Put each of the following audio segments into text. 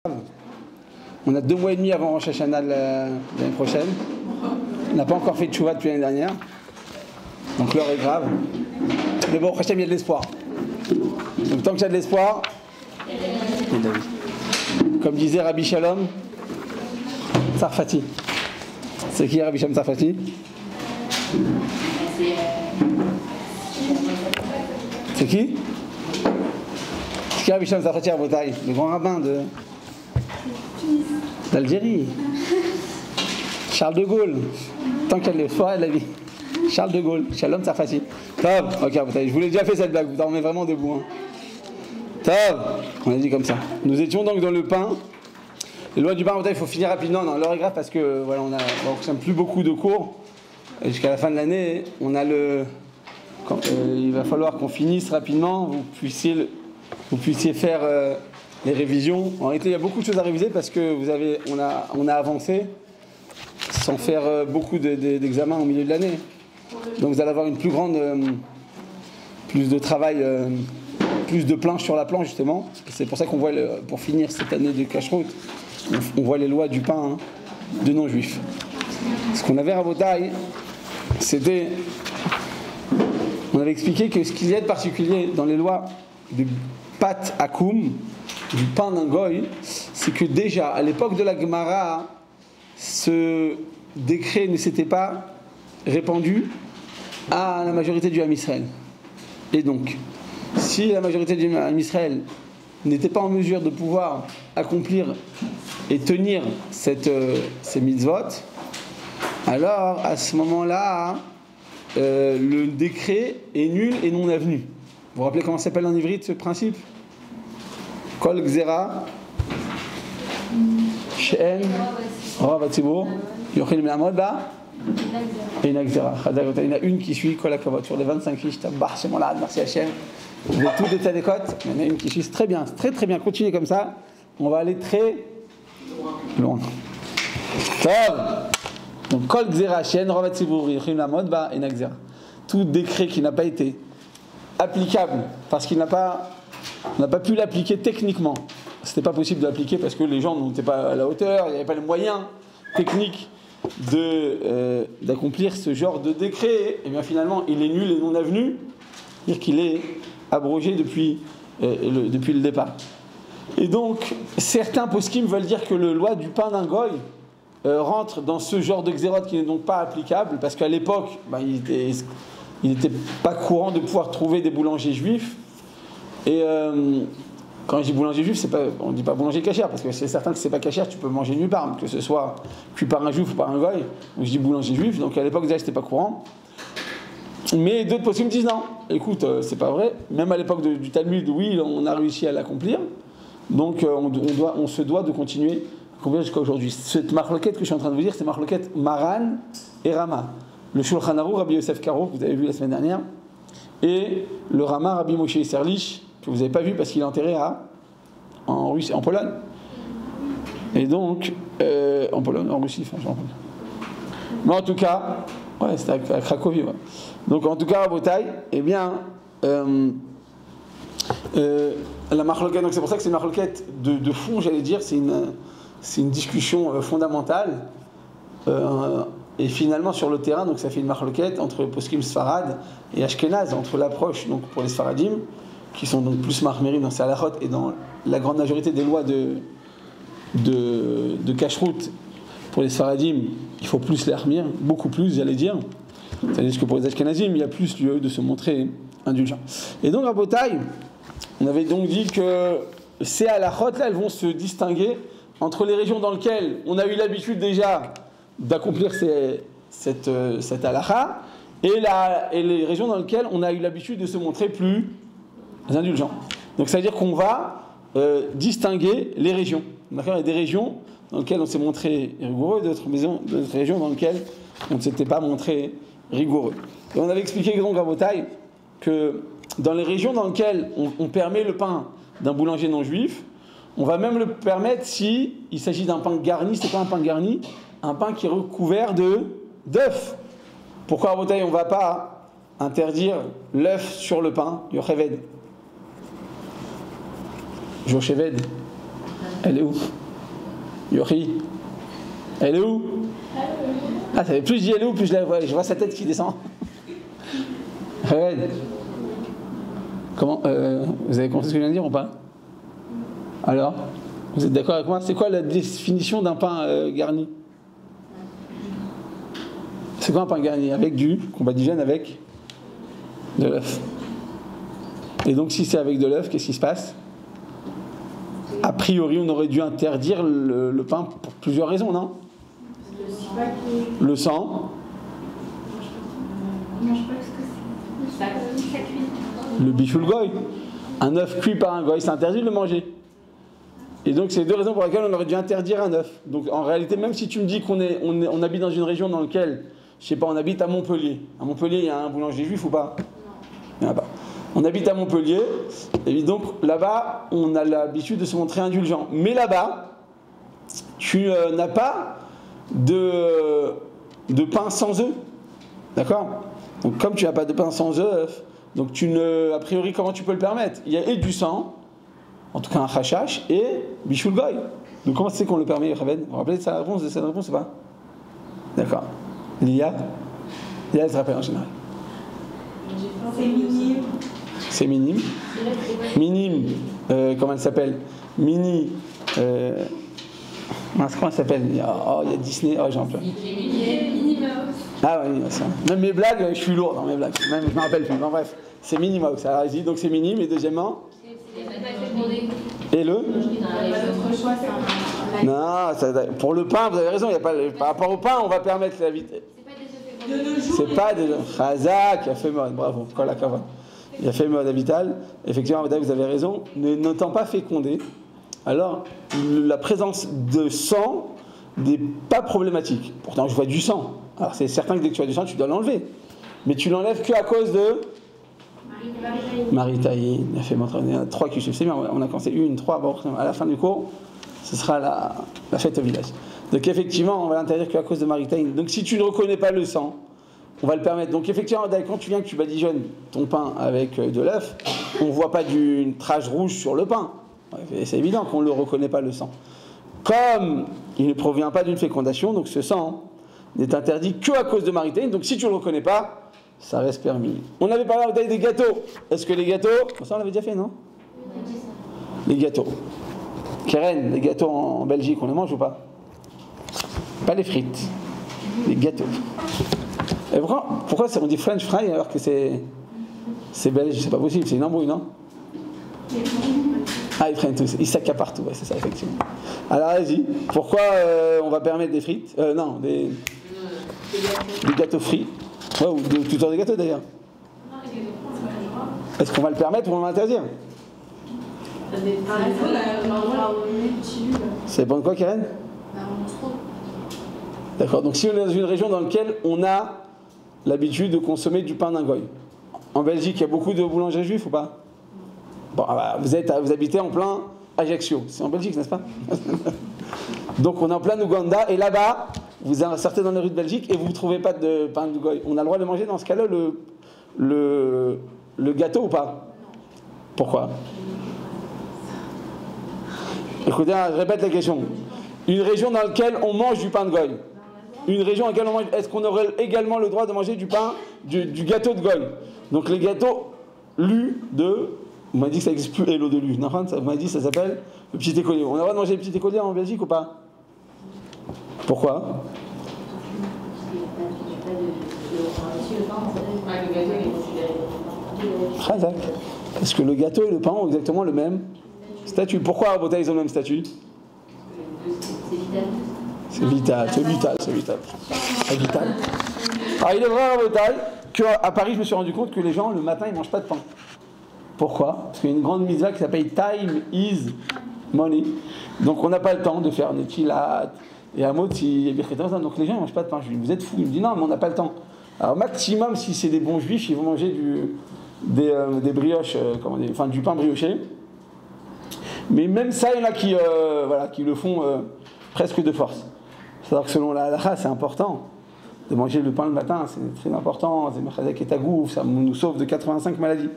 On a 2 mois et demi avant Rosh Hashanah l'année prochaine. On n'a pas encore fait de tchouva depuis l'année dernière. Donc l'heure est grave. Mais bon, Hashem, il y a de l'espoir. Donc tant qu'il y a de l'espoir, comme disait Rabbi Shalom Tsarfati. C'est qui Rabbi Shalom Tsarfati? C'est qui? C'est qui Rabbi Shalom Tsarfati à Bretagne? Le grand rabbin d'Algérie. Charles de Gaulle. Tant qu'il y a de l'espoir, il a dit. Charles de Gaulle, Shalom Tsarfati. Top, ok, je vous l'ai déjà fait cette blague, vous dormez vraiment debout. Hein. Top, on a dit comme ça. Nous étions donc dans le pain. Les lois du pain, il faut finir rapidement. Non, l'heure est grave parce que voilà, on n'a plus beaucoup de cours. Jusqu'à la fin de l'année, on a il va falloir qu'on finisse rapidement. Vous puissiez faire les révisions. En réalité, il y a beaucoup de choses à réviser parce que on a avancé sans faire beaucoup d'examens au milieu de l'année. Donc vous allez avoir une plus de travail, plus de planches sur la planche justement. C'est pour ça qu'on voit, pour finir cette année de Kashrut, on voit les lois du pain de non-juifs. Ce qu'on avait à Rabotai, c'était, on avait expliqué que ce qu'il y a de particulier dans les lois du pat akum, du pain d'un goy, c'est que déjà à l'époque de la Gemara, ce décret ne s'était pas répandu à la majorité du Ham Israël. Et donc, si la majorité du Ham Israël n'était pas en mesure de pouvoir accomplir et tenir ces mitzvot, alors à ce moment-là, le décret est nul et non avenu. Vous vous rappelez comment s'appelle en ivrite ce principe? Kol Gzera She'en Rav Hatzibur Yochel Me'amod Ba et Ina Gzera. Il y en a une qui suit Kol HaKavod. Sur les 25 fiches, Tabach Shem Olad, merci Hachem. Vous êtes tous des Tzadekot. Il y en a une qui suit très bien, très très bien. Continuez comme ça. On va aller très loin. Top. Donc Kol Gzera She'en Rav Hatzibur Yochel Me'amod Ba et Ina Gzera. Tout décret qui n'a pas été applicable parce qu'il n'a pas pu l'appliquer techniquement. C'était pas possible de l'appliquer parce que les gens n'étaient pas à la hauteur, il n'y avait pas les moyens techniques d'accomplir ce genre de décret. Et bien finalement, il est nul et non avenu, c'est-à-dire qu'il est abrogé depuis le départ. Et donc, certains poskim veulent dire que le loi du pain d'un goy rentre dans ce genre de xérote qui n'est donc pas applicable, parce qu'à l'époque, il n'était pas courant de pouvoir trouver des boulangers juifs. Et quand je dis boulanger juif, on ne dit pas boulanger cachère, parce que c'est certain que c'est pas cachère, tu peux manger nulle part, que ce soit cuit par un juif ou par un goy. Donc je dis boulanger juif, donc à l'époque déjà c'était pas courant. Mais d'autres possibles me disent non, écoute, c'est pas vrai. Même à l'époque du Talmud, oui, on a réussi à l'accomplir. Donc on se doit de continuer à accomplir jusqu'à aujourd'hui. Cette marloquette que je suis en train de vous dire, c'est marloquette Maran et Rama. Le Shulchan Aruch, Rabbi Yosef Karo, que vous avez vu la semaine dernière, et le Rama, Rabbi Moshe Serlich, que vous n'avez pas vu parce qu'il est enterré en Russie, en Pologne. Et donc, en Pologne, en Russie, enfin, mais en tout cas, ouais, c'était à Cracovie. Ouais. Donc, en tout cas, à Botaï, eh bien, la marloquette, donc c'est pour ça que c'est une marloquette de fond, j'allais dire, c'est une discussion fondamentale. Et finalement, sur le terrain, donc ça fait une marloquette entre poskim Sfarad et Ashkenaz, entre l'approche donc pour les Sfaradim, qui sont donc plus marméri dans ces halachot et dans la grande majorité des lois de kashrut. Pour les Sfaradim, il faut plus les harmir, beaucoup plus, j'allais dire. C'est-à-dire que pour les Ashkenazim, il y a plus lieu de se montrer indulgent. Et donc à Botaï, on avait donc dit que ces halachot là, elles vont se distinguer entre les régions dans lesquelles on a eu l'habitude déjà d'accomplir cette halakha et les régions dans lesquelles on a eu l'habitude de se montrer plus indulgents. Donc ça veut dire qu'on va distinguer les régions. D'accord ? Il y a des régions dans lesquelles on s'est montré rigoureux, d'autres régions dans lesquelles on ne s'était pas montré rigoureux. Et on avait expliqué donc à Botaï que dans les régions dans lesquelles on permet le pain d'un boulanger non juif, on va même le permettre si il s'agit d'un pain garni. C'est pas un pain garni, un pain qui est recouvert d'œufs. Pourquoi à Botaï on ne va pas interdire l'œuf sur le pain, Yocheved? Jocheved. Elle est où? Yori? Elle est où? Ah, ça fait plus je dis elle est où, plus je vois sa tête qui descend. Red. Comment vous avez compris ce que je viens de dire ou pas? Alors? Vous êtes d'accord avec moi? C'est quoi la définition d'un pain garni? C'est quoi un pain garni? Avec du combadigène avec de l'œuf. Et donc si c'est avec de l'œuf, qu'est-ce qui se passe? A priori, on aurait dû interdire le pain pour plusieurs raisons, non? Le sang. Le bishul goy. Un œuf cuit par un goy, c'est interdit de le manger. Et donc c'est deux raisons pour lesquelles on aurait dû interdire un œuf. Donc en réalité, même si tu me dis qu'on habite dans une région dans laquelle, je sais pas, on habite à Montpellier. À Montpellier, il y a un boulanger juif ou pas? Il n'y en a pas. On habite à Montpellier, et donc là-bas, on a l'habitude de se montrer indulgent. Mais là-bas, tu n'as pas de pain sans œufs. D'accord? Donc comme tu n'as pas de pain sans œufs, donc a priori, comment tu peux le permettre? Il y a et du sang, en tout cas un chachash, et bishul goy. Donc comment c'est qu'on le permet, Raven? Vous vous rappelez de cette réponse ou pas? D'accord. Lia, elle se rappelle en général. C'est minime. C'est minime. Minime, comment elle s'appelle? Mini. Comment elle s'appelle? Oh, il y a Disney. Oh, j'en peux. Minnie Mouse. Ah oui, ça. Même mes blagues, je suis lourd dans mes blagues. Même, je me rappelle plus. Bon, bref, c'est Minnie Mouse. Alors, vas-y, donc c'est minime. Et deuxièmement? Et le? Non, pour le pain, vous avez raison. Il y a pas, par rapport au pain, on va permettre la vitesse. C'est pas des Khazak qui a fait mode, bravo, il a fait mode vital. Effectivement, vous avez raison, n'étant pas fécondé, alors la présence de sang n'est pas problématique. Pourtant, je vois du sang. Alors, c'est certain que dès que tu as du sang, tu dois l'enlever. Mais tu l'enlèves qu'à cause de Marie-Taï. Il a fait montrer, il y en a 3 qui suivent. C'est bien, on a commencé 1, 3, bon, à la fin du cours, ce sera la fête au village. Donc effectivement, on va l'interdire qu'à cause de Marie-Taï. Donc si tu ne reconnais pas le sang, on va le permettre. Donc effectivement, quand tu viens que tu badigeonnes ton pain avec de l'œuf, on ne voit pas d'une tache rouge sur le pain. C'est évident qu'on ne le reconnaît pas le sang. Comme il ne provient pas d'une fécondation, donc ce sang n'est interdit qu'à cause de Marie-Taï. Donc si tu ne le reconnais pas, ça reste permis. On avait parlé en détail des gâteaux. Est-ce que les gâteaux... Ça on l'avait déjà fait, non? Les gâteaux. Keren, les gâteaux en Belgique, on les mange ou pas? Pas les frites, les gâteaux. Et pourquoi on dit French fry alors que c'est belge? C'est pas possible, c'est une embrouille, non? Ah, ils prennent tous, ils s'accaparent tout, ouais, c'est ça, effectivement. Alors, vas-y, pourquoi on va permettre des frites? Non, des gâteaux frits. Ouais, ou tout genre de gâteaux d'ailleurs. Est-ce qu'on va le permettre ou on va l'interdire? Ça dépend de quoi, Karen? D'accord, donc si on est dans une région dans laquelle on a l'habitude de consommer du pain d'un goy. En Belgique, il y a beaucoup de boulangers juifs ou pas? Bon, vous habitez en plein Ajaccio. C'est en Belgique, n'est-ce pas? Donc on est en plein Ouganda, et là-bas, vous sortez dans les rues de Belgique et vous ne trouvez pas de pain de goy. On a le droit de manger dans ce cas-là le gâteau ou pas? Pourquoi? Écoutez, je répète la question. Une région dans laquelle on mange du pain de goy. Une région dans laquelle on mange. Est-ce qu'on aurait également le droit de manger du pain, du gâteau de goy? Donc les gâteaux lus de... Vous m'avez dit que ça n'existe plus, Hello de lu. Non, vous m'avez dit que ça s'appelle le petit écolier. On a le droit de manger le petit écolier en Belgique ou pas? Pourquoi? Khazak. Est-ce que le gâteau et le pain ont exactement le même statut? Pourquoi à Rabotai ils ont le même statut? C'est vital. Alors il est vrai à Rabotai qu'à Paris je me suis rendu compte que les gens le matin ils ne mangent pas de pain. Pourquoi? Parce qu'il y a une grande mitzvah qui s'appelle Time is Money. Donc on n'a pas le temps de faire Netilat et Amoti et Birketan. Donc les gens ne mangent pas de pain. Je lui dis, vous êtes fous. Il me dit non, mais on n'a pas le temps. Alors maximum, si c'est des bons juifs, ils vont manger des brioches, du pain brioché. Mais même ça, il y en a qui le font presque de force. C'est-à-dire que selon la halakha, c'est important de manger le pain le matin. C'est très important. C'est Mechazek et Tagouf, ça nous sauve de 85 maladies.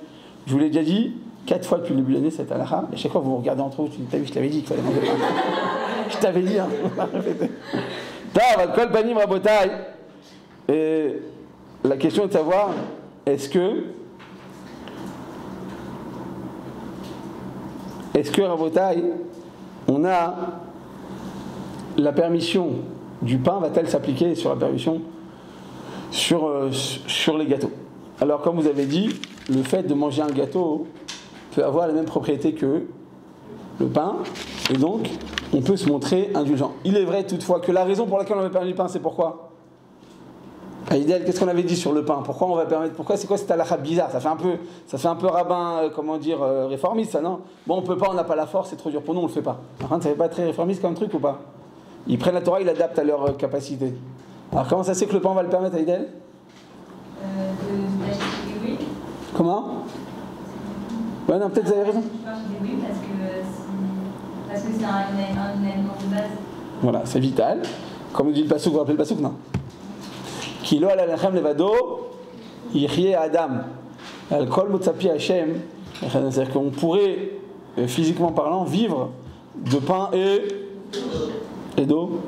Je vous l'ai déjà dit, 4 fois depuis le début de l'année cette halakha, et chaque fois vous regardez entre vous, tu dis, t'as vu, je t'avais dit qu'il fallait manger le pain. Je t'avais dit, hein. Tav, kol panim rabotai. Et la question est de savoir, est-ce que rabotai, on a la permission du pain, va-t-elle s'appliquer sur la permission sur les gâteaux? Alors, comme vous avez dit, le fait de manger un gâteau peut avoir la même propriété que le pain, et donc on peut se montrer indulgent. Il est vrai toutefois que la raison pour laquelle on va permettre le pain, c'est pourquoi? Aïdel, qu'est-ce qu'on avait dit sur le pain? Pourquoi on va permettre? Pourquoi? C'est quoi cette halakha bizarre? Ça fait un peu rabbin, réformiste, ça, non? Bon, on peut pas, on n'a pas la force, c'est trop dur pour nous, on le fait pas. Ça fait pas très réformiste comme truc ou pas? Ils prennent la Torah, ils l'adaptent à leur capacité. Alors comment ça se fait que le pain on va le permettre, Aïdel? D'acheter des huiles. Comment? Ouais, non, peut-être vous avez raison. Je mange des huiles parce que c'est un aliment de base. Voilà, c'est vital. Comme nous dit le passouk, vous vous rappelez le passouk, non? Kilo al alechem levado, yichye adam. Al kol motzapi Hashem. C'est-à-dire qu'on pourrait, physiquement parlant, vivre de pain et d'eau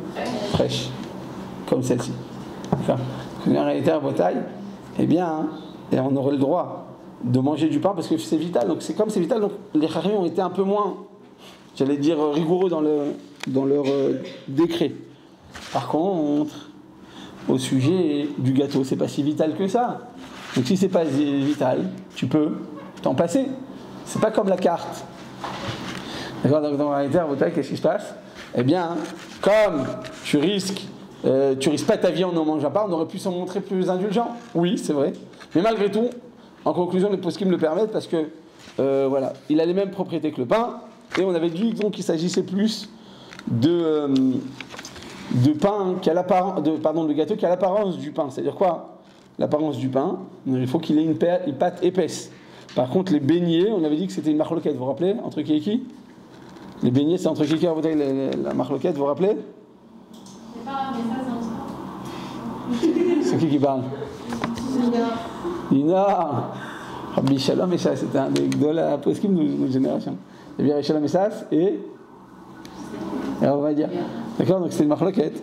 fraîche, comme celle-ci. En réalité, à Bretagne, eh bien, et on aurait le droit de manger du pain parce que c'est vital. Donc c'est comme c'est vital, donc les Chachamim ont été un peu moins, j'allais dire, rigoureux dans leur décret. Par contre, au sujet du gâteau, c'est pas si vital que ça. Donc si c'est pas vital, tu peux t'en passer. C'est pas comme la carte. D'accord? Donc dans la réalité, à Bretagne, qu'est-ce qui se passe? Eh bien, comme tu risques pas ta vie en n'en mangeant pas, on aurait pu s'en montrer plus indulgent. Oui, c'est vrai. Mais malgré tout, en conclusion, les poskim me le permettent parce que, voilà, il a les mêmes propriétés que le pain. Et on avait dit donc qu'il s'agissait plus de pain qui a l'apparence, de gâteau qui a l'apparence du pain. C'est-à-dire quoi? L'apparence du pain, il faut qu'il ait une pâte épaisse. Par contre, les beignets, on avait dit que c'était une marloquette. Vous vous rappelez? Entre qui et qui? Les beignets, c'est entre qui et la marloquette, vous vous rappelez? C'est pas grave, mais ça, c'est C'est qui parle? Nina. Rabbi Shalom et ça, c'était un des gdola poskim de notre génération. Il y avait Shalom et Sas et on va dire. D'accord, donc c'était une marloquette.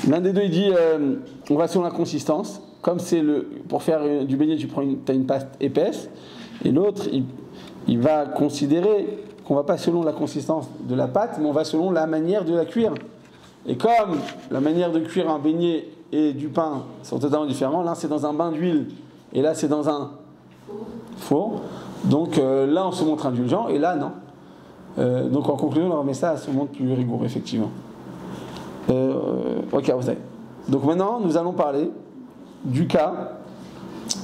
L'un des deux, il dit on va selon la consistance. Comme c'est pour faire du beignet, tu as une pâte épaisse. Et l'autre, il va considérer qu'on ne va pas selon la consistance de la pâte, mais on va selon la manière de la cuire. Et comme la manière de cuire un beignet et du pain sont totalement différents, l'un c'est dans un bain d'huile et là c'est dans un four. Donc là on se montre indulgent et là non. Donc en conclusion, on remet ça à se montre plus rigoureux effectivement. Ok, vous savez. Donc maintenant nous allons parler du cas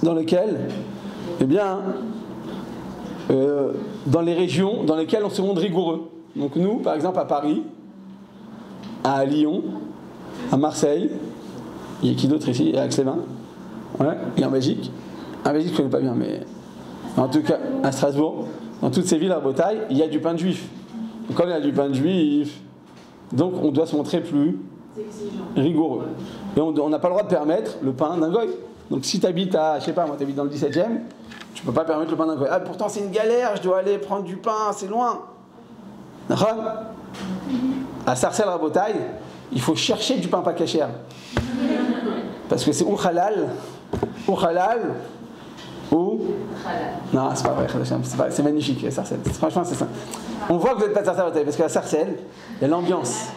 dans lequel, eh bien, dans les régions dans lesquelles on se montre rigoureux. Donc nous, par exemple à Paris, à Lyon, à Marseille, il y a qui d'autre ici? À Aix-les-Bains, ouais, et en Belgique. En Belgique, je ne connais pas bien, mais en tout cas, à Strasbourg, dans toutes ces villes à Bretagne, il y a du pain de juif. Donc, comme il y a du pain de juif, donc on doit se montrer plus rigoureux. Et on n'a pas le droit de permettre le pain d'un goy. Donc si tu habites à, je sais pas, moi tu habites dans le 17e, tu peux pas permettre le pain d'un goy. Ah, pourtant c'est une galère, je dois aller prendre du pain, c'est loin. À Sarcelles, à Bretagne, il faut chercher du pain pas cachère. Parce que c'est ou halal, ou non, c'est pas vrai, c'est magnifique à Sarcelles. Franchement, c'est ça. On voit que vous n'êtes pas de Sarcelles, parce qu'à Sarcelles, il y a l'ambiance.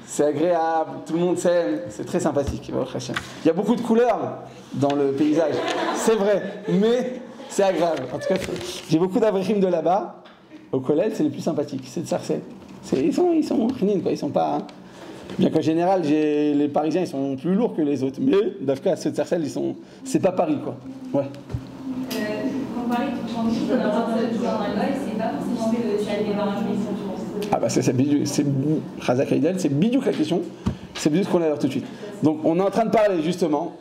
C'est agréable, tout le monde s'aime, c'est très sympathique. Il y a beaucoup de couleurs dans le paysage, c'est vrai, mais c'est agréable. En tout cas, j'ai beaucoup d'avrihim de là-bas. Au collège, c'est les plus sympathiques, c'est de Sarcelles. Ils sont chinines, quoi, ils sont pas. Hein. Bien qu'en général, les Parisiens, ils sont plus lourds que les autres, mais d'Afka, ceux de Sarcelles, c'est pas Paris, quoi. Ouais. Quand on parlait de changer dans un goy, c'est pas forcément que tu as des barrages, mais ils sont toujours. Ah bah c'est Razak Haïdel, c'est bidouk la question, c'est bidouk ce qu'on a l'air tout de suite. Donc on est en train de parler justement,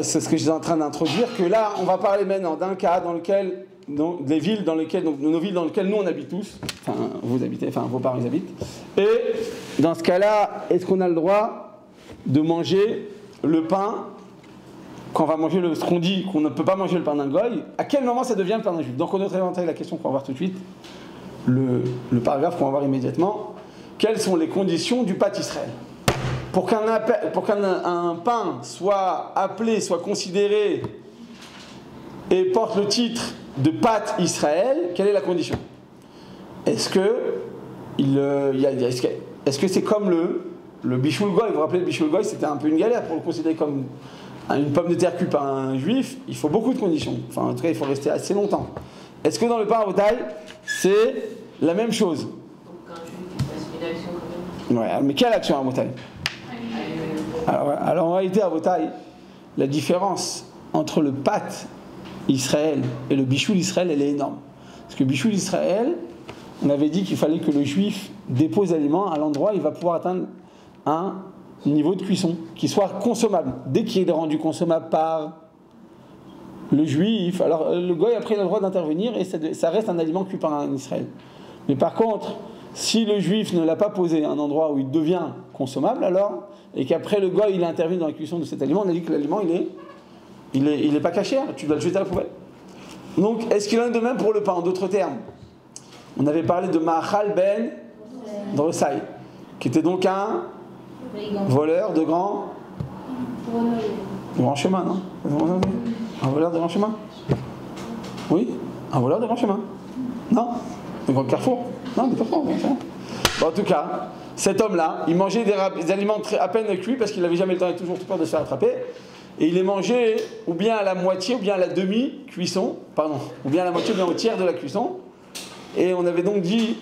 c'est ce que je suis en train d'introduire, que là on va parler maintenant d'un cas dans lequel, donc, des villes dans lesquelles, donc nos villes dans lesquelles nous on habite tous, enfin vous habitez, enfin vos parents ils habitent, et dans ce cas-là, est-ce qu'on a le droit de manger le pain quand on va manger ce qu'on dit qu'on ne peut pas manger le pain d'un goy, à quel moment ça devient le pain d'un juif? Donc on aurait inventé la question qu'on va voir tout de suite, le paragraphe qu'on va voir immédiatement. Quelles sont les conditions du pâte Israël? Pour qu'un pain soit appelé, soit considéré et porte le titre de pâte Israël, quelle est la condition? Est-ce que c'est comme le bichoul goy? Vous vous rappelez, le bichoul goy, c'était un peu une galère pour le considérer comme une pomme de terre cuite par un juif. Il faut beaucoup de conditions. Enfin, en tout cas, il faut rester assez longtemps. Est-ce que dans le pain à taille, c'est la même chose? Donc un juif qui fasse une action quand même. Ouais, mais quelle action à taille? Alors en réalité, à taille, la différence entre le pâte Israël et le bichoul Israël, elle est énorme. Parce que bichoul Israël, on avait dit qu'il fallait que le juif dépose l'aliment à l'endroit où il va pouvoir atteindre un niveau de cuisson qui soit consommable. Dès qu'il est rendu consommable par le juif, alors le goy après il a le droit d'intervenir et ça reste un aliment cuit par un Israël. Mais par contre, si le juif ne l'a pas posé à un endroit où il devient consommable, alors, et qu'après le goy il a intervenu dans la cuisson de cet aliment, on a dit que l'aliment il est pas caché, tu dois le jeter à la poubelle. Donc, est-ce qu'il en est de même pour le pain? En d'autres termes, on avait parlé de Ma'achal ben Drosai, qui était donc un voleur de grand chemin, non? Un voleur de grand chemin? Oui? Un voleur de grand chemin? Non? De grand carrefour? Non, de carrefour. Bon, en tout cas, cet homme-là, il mangeait des aliments à peine cuits parce qu'il n'avait jamais le temps et toujours peur de se faire attraper. Et il les mangeait ou bien à la moitié, ou bien à la demi-cuisson, ou bien à la moitié, ou bien au tiers de la cuisson. Et on avait donc dit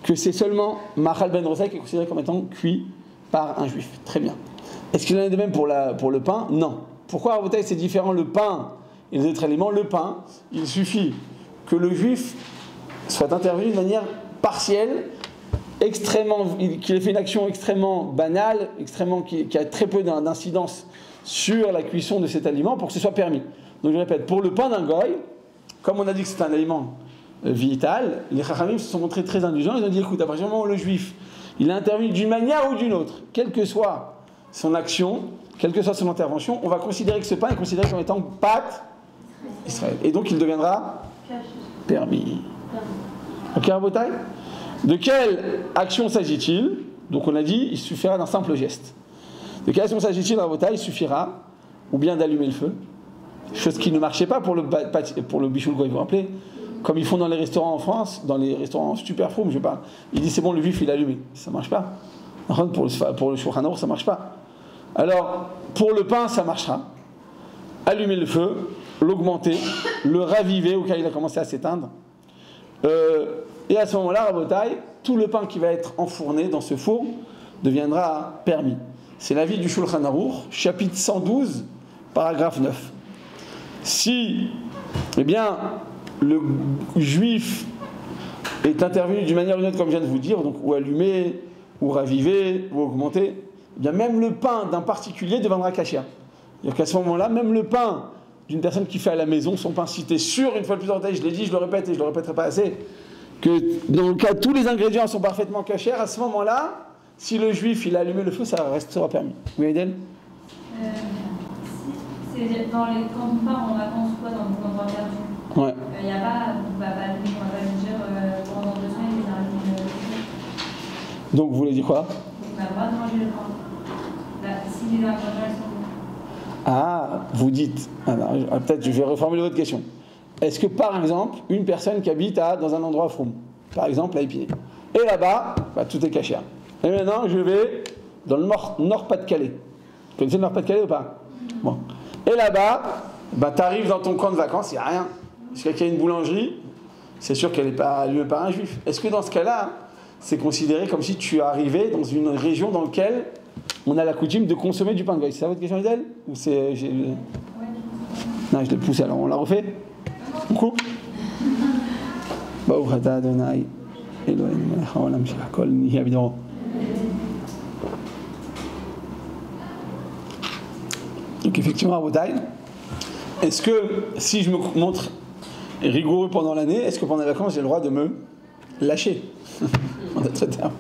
que c'est seulement Ma'achal ben Drosai qui est considéré comme étant cuit par un juif. Très bien. Est-ce qu'il en est de même pour le pain? Non. Pourquoi à Rabotai c'est différent le pain et les autres aliments? Le pain, il suffit que le juif soit intervenu de manière partielle, qu'il ait fait une action extrêmement banale, qui a très peu d'incidence sur la cuisson de cet aliment pour que ce soit permis. Donc je répète, pour le pain d'un goy, comme on a dit que c'est un aliment vital, les chachamim se sont montrés très indulgents. Ils ont dit, écoute, à partir du moment où le juif il a intervenu d'une manière ou d'une autre, quelle que soit son action, quelle que soit son intervention, on va considérer que ce pain est considéré comme étant pâte Israël. Et donc il deviendra permis. Ok, Rabotai? De quelle action s'agit-il? Donc on a dit, il suffira d'un simple geste. De quelle action s'agit-il, Rabotai? Il suffira ou bien d'allumer le feu, chose qui ne marchait pas pour le bichoul goy, vous vous rappelez? Comme ils font dans les restaurants en France, dans les restaurants super froum, je sais pas. Ils disent c'est bon, le juif il a allumé. Ça marche pas. Pour le Shulchan Aruch, ça marche pas. Alors, pour le pain, ça marchera. Allumer le feu, l'augmenter, le raviver au cas où il a commencé à s'éteindre. Et à ce moment-là, Rabotai, tout le pain qui va être enfourné dans ce four deviendra permis. C'est l'avis du Shulchan Aruch, chapitre 112, paragraphe 9. Si, eh bien, le juif est intervenu d'une manière ou d'une autre, comme je viens de vous dire, donc ou allumé, ou ravivé, ou augmenté, eh bien même le pain d'un particulier deviendra kasher. C'est-à-dire qu'à ce moment-là, même le pain d'une personne qui fait à la maison, son pain, si tu es sûr, une fois de plus en détail, je l'ai dit, je le répète et je ne le répéterai pas assez, que dans le cas tous les ingrédients sont parfaitement kasher, à ce moment-là, si le juif il a allumé le feu, ça restera permis. Oui, Aïdel? Quand on part en vacances ou quoi dans des endroits perdus, ouais. Il n'y a pas, on va pas lui dire pendant 2 semaines, il a allumé le feu. Donc vous voulez dire quoi? On a le droit de manger le pain. Si les ingrédients sont bons. Ah, vous dites, peut-être je vais reformuler votre question. Est-ce que par exemple, une personne qui habite dans un endroit froum, par exemple à Épinay, et là-bas, tout est caché. Et maintenant je vais dans le Nord-Pas-de-Calais. Vous connaissez le Nord-Pas-de-Calais ou pas? Bon. Et là-bas, tu arrives dans ton camp de vacances, il n'y a rien. Est-ce qu'il y a une boulangerie? C'est sûr qu'elle n'est pas allumée par un juif. Est-ce que dans ce cas-là, c'est considéré comme si tu arrivais dans une région dans laquelle on a la coutume de consommer du pain de goy? C'est ça votre question, Idel? Ou c'est... Non, je l'ai poussé, alors on la refait? On coupe? Baruch atah Adonai Eloheinu melech haolam shehakol nihya b'doro. Donc effectivement, Rabotai, est-ce que si je me montre rigoureux pendant l'année, est-ce que pendant les vacances j'ai le droit de me lâcher? En d'autres termes.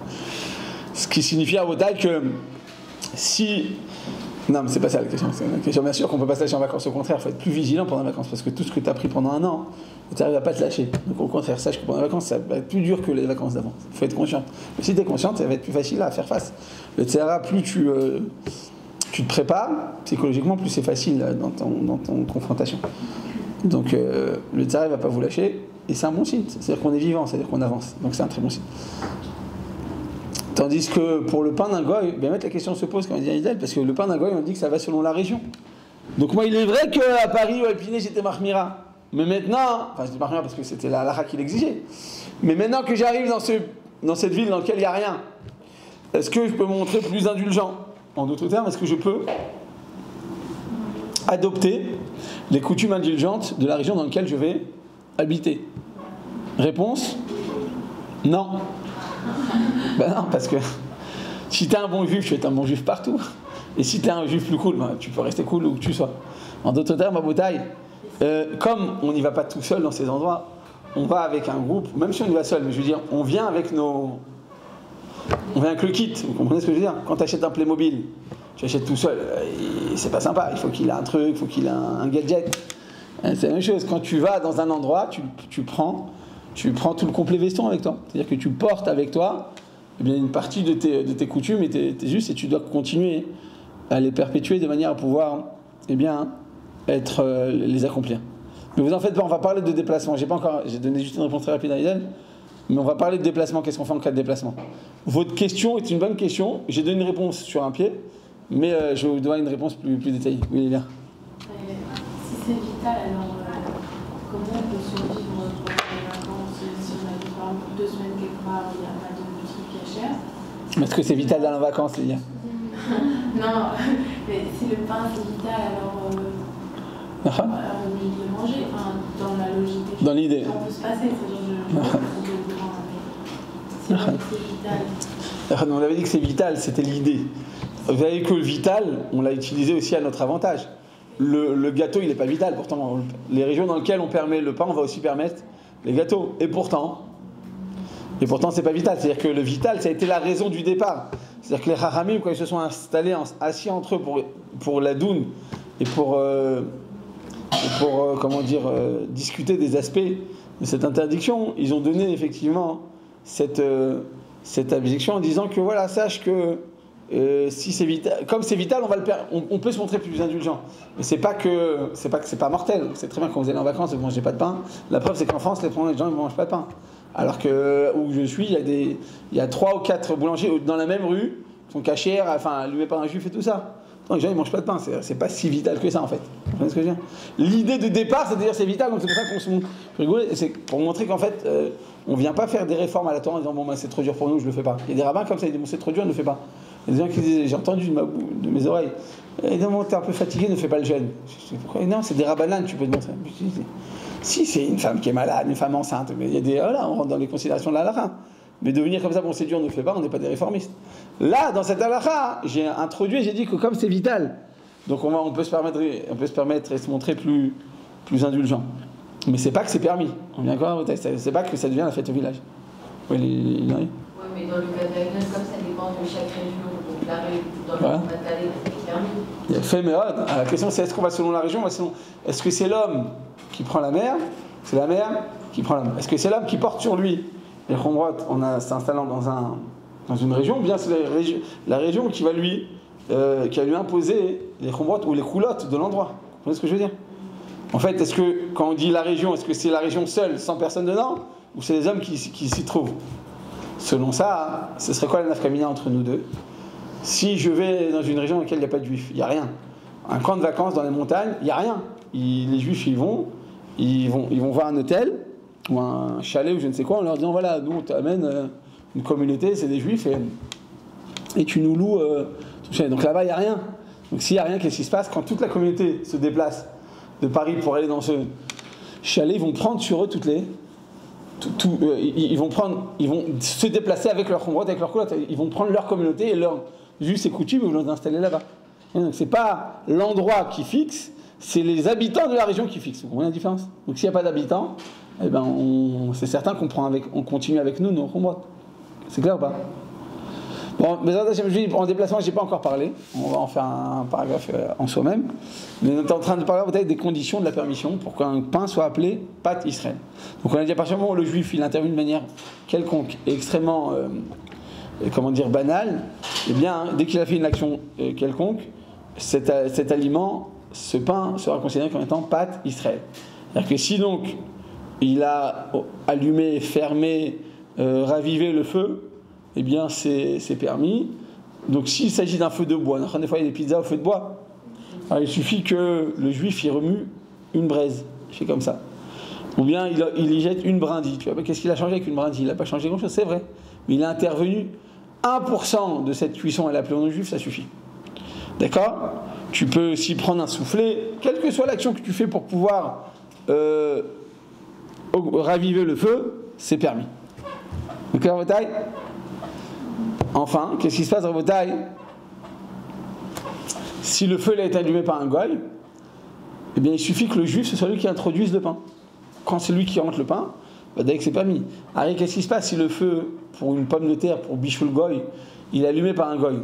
Ce qui signifie, Rabotai, que si Non, mais c'est pas ça la question. C'est la question, bien sûr qu'on peut pas se lâcher en vacances. Au contraire, il faut être plus vigilant pendant les vacances parce que tout ce que tu as appris pendant un an, tu n'arrives à pas te lâcher. Donc au contraire, sache que pendant les vacances, ça va être plus dur que les vacances d'avant. Il faut être conscient. Mais si tu es consciente, ça va être plus facile à faire face. Le TSRA, plus tu te prépares psychologiquement, plus c'est facile dans ton confrontation. Donc le TSRA ne va pas vous lâcher et c'est un bon signe. C'est-à-dire qu'on est vivant, c'est-à-dire qu'on avance. Donc c'est un très bon signe. Tandis que pour le pain d'un goy, bien mettre la question se pose quand on dit Idel, parce que le pain d'un goy, on dit que ça va selon la région. Donc moi, il est vrai qu'à Paris ou à Épinay, j'étais Mahmira. Mais maintenant, enfin j'étais Mahmira parce que c'était la halakha qui l'exigeait. Mais maintenant que j'arrive dans cette ville dans laquelle il n'y a rien, est-ce que je peux me montrer plus indulgent? En d'autres termes, est-ce que je peux adopter les coutumes indulgentes de la région dans laquelle je vais habiter? Réponse? Non. Ben non, parce que si t'es un bon juif, tu es un bon juif partout. Et si t'es un juif plus cool, ben, tu peux rester cool où que tu sois. En d'autres termes, à Botaï, comme on n'y va pas tout seul dans ces endroits, on va avec un groupe, même si on y va seul, mais je veux dire, on vient avec on vient avec le kit, vous comprenez ce que je veux dire? Quand tu achètes un Playmobil, tu achètes tout seul, c'est pas sympa, il faut qu'il ait un truc, il faut qu'il ait un gadget. C'est la même chose, quand tu vas dans un endroit, tu prends tout le complet veston avec toi. C'est-à-dire que tu portes avec toi eh bien, une partie de tes coutumes et tes us, et tu dois continuer à les perpétuer de manière à pouvoir eh bien, les accomplir. Mais vous en faites pas, on va parler de déplacement. J'ai donné juste une réponse très rapide à Idel, mais on va parler de déplacement. Qu'est-ce qu'on fait en cas de déplacement? Votre question est une bonne question. J'ai donné une réponse sur un pied, mais je vous donne une réponse plus détaillée. Oui, Lélia. Si c'est vital, alors comment on peut survivre pendant les vacances si on a par exemple 2 semaines quelque part où il n'y a pas de trucs cachers? Est-ce que c'est vital dans les vacances, Lélia? Non, mais si le pain c'est vital, alors on est obligé de le manger, enfin, dans la logique des choses. Dans l'idée. On peut se passer, c'est-à-dire si c'est vital. On avait dit que c'est vital, c'était l'idée. Vous savez que le vital, on l'a utilisé aussi à notre avantage. Le gâteau, il n'est pas vital. Pourtant, les régions dans lesquelles on permet le pain, on va aussi permettre les gâteaux. Et pourtant, c'est pas vital. C'est-à-dire que le vital, ça a été la raison du départ. C'est-à-dire que les Rahamim, quand ils se sont installés, assis entre eux pour la doune et pour discuter des aspects de cette interdiction, ils ont donné effectivement cette abjection en disant que voilà, sache que si c'est vital, comme c'est vital, on peut se montrer plus indulgent. Mais c'est pas que c'est pas mortel. C'est très bien quand vous allez en vacances et vous mangez pas de pain. La preuve c'est qu'en France, les gens ne mangent pas de pain. Alors que où je suis, il y a 3 ou 4 boulangers dans la même rue qui sont cachés, enfin allumés par un juif et tout ça. Non, les gens ils mangent pas de pain. C'est pas si vital que ça en fait. Vous comprenez ce que je veux dire? L'idée de départ, c'est de dire c'est vital, donc c'est pour ça qu'on se montre. C'est pour montrer qu'en fait, on vient pas faire des réformes à la Torah en disant bon c'est trop dur pour nous, je le fais pas. Il y a des rabbins comme ça, ils disent bon c'est trop dur, ne le fais pas. Il y a des gens qui disent j'ai entendu de mes oreilles. Et d'un moment t'es un peu fatigué, ne fais pas le jeûne. Je dis pourquoi? Non, c'est des rabbananes, tu peux te montrer. Si c'est une femme qui est malade, une femme enceinte, mais il y a des voilà, on rentre dans les considérations de la halakha. Mais devenir comme ça, bon c'est dur, ne le fais pas, on n'est pas des réformistes. Là, dans cette halakha, j'ai introduit, j'ai dit que comme c'est vital, donc on peut se permettre et se montrer plus indulgent. Mais c'est pas que c'est permis. On est d'accord, c'est pas que ça devient la fête au village. Oui, oui, mais dans le cas d'Agnon, comme ça dépend de chaque région, donc dans le Pas-de-Calais, c'est permis. Il y a fait méthode. La question c'est est-ce qu'on va selon la région, est-ce que c'est l'homme qui prend la mer, c'est la mer qui prend l'homme? Est-ce que c'est l'homme qui porte sur lui les chomrot en s'installant dans une région, ou bien c'est la région qui va lui imposer les chomrot ou les coulottes de l'endroit? Vous comprenez ce que je veux dire? En fait, est-ce que quand on dit la région, est-ce que c'est la région seule, sans personne dedans, ou c'est les hommes qui s'y trouvent? Selon ça, ce serait quoi la nafkamina entre nous deux? Si je vais dans une région dans laquelle il n'y a pas de juifs, il n'y a rien. Un camp de vacances dans les montagnes, il n'y a rien. Les juifs, ils vont voir un hôtel ou un chalet ou je ne sais quoi en leur disant voilà, nous on t'amène une communauté, c'est des juifs et tu nous loues ton chalet. Donc là-bas, il n'y a rien. Donc s'il n'y a rien, qu'est-ce qui se passe? Quand toute la communauté se déplace de Paris pour aller dans ce chalet, ils vont prendre sur eux ils vont se déplacer avec leur chomrot, avec leur coulotte, ils vont prendre leur communauté et leurs us et coutumes et vont les installer là-bas. Et donc c'est pas l'endroit qui fixe, c'est les habitants de la région qui fixent. Vous comprenez la différence? Donc s'il n'y a pas d'habitants, eh ben c'est certain qu'on continue avec nous nos chomrot. C'est clair ou pas? Bon, mais en déplacement, je n'ai pas encore parlé. On va en faire un paragraphe en soi-même. Mais on est en train de parler peut-être des conditions de la permission pour qu'un pain soit appelé pâte Israël. Donc on a dit à partir du moment où le juif il intervient de manière quelconque et extrêmement banale, eh bien, dès qu'il a fait une action quelconque, cet aliment, ce pain sera considéré comme étant pâte Israël. C'est-à-dire que si donc il a allumé, fermé, ravivé le feu, eh bien c'est permis. Donc s'il s'agit d'un feu de bois, des fois il y a des pizzas au feu de bois, alors, il suffit que le juif y remue une braise, il fait comme ça. Ou bien il y jette une brindille. Tu vois, qu'est-ce qu'il a changé avec une brindille? Il n'a pas changé grand-chose, c'est vrai. Mais il a intervenu. 1% de cette cuisson, elle est appelée au nom juif, ça suffit. D'accord? Tu peux aussi prendre un soufflet, quelle que soit l'action que tu fais pour pouvoir raviver le feu, c'est permis. Donc, Rabotai. Enfin, qu'est-ce qui se passe, Rabotai? Si le feu a été allumé par un goy, eh bien, il suffit que le juif, ce soit lui qui introduise le pain. Quand c'est lui qui rentre le pain, dès que c'est permis. Alors, qu'est-ce qui se passe si le feu, pour une pomme de terre, pour bichou le goy, il est allumé par un goy?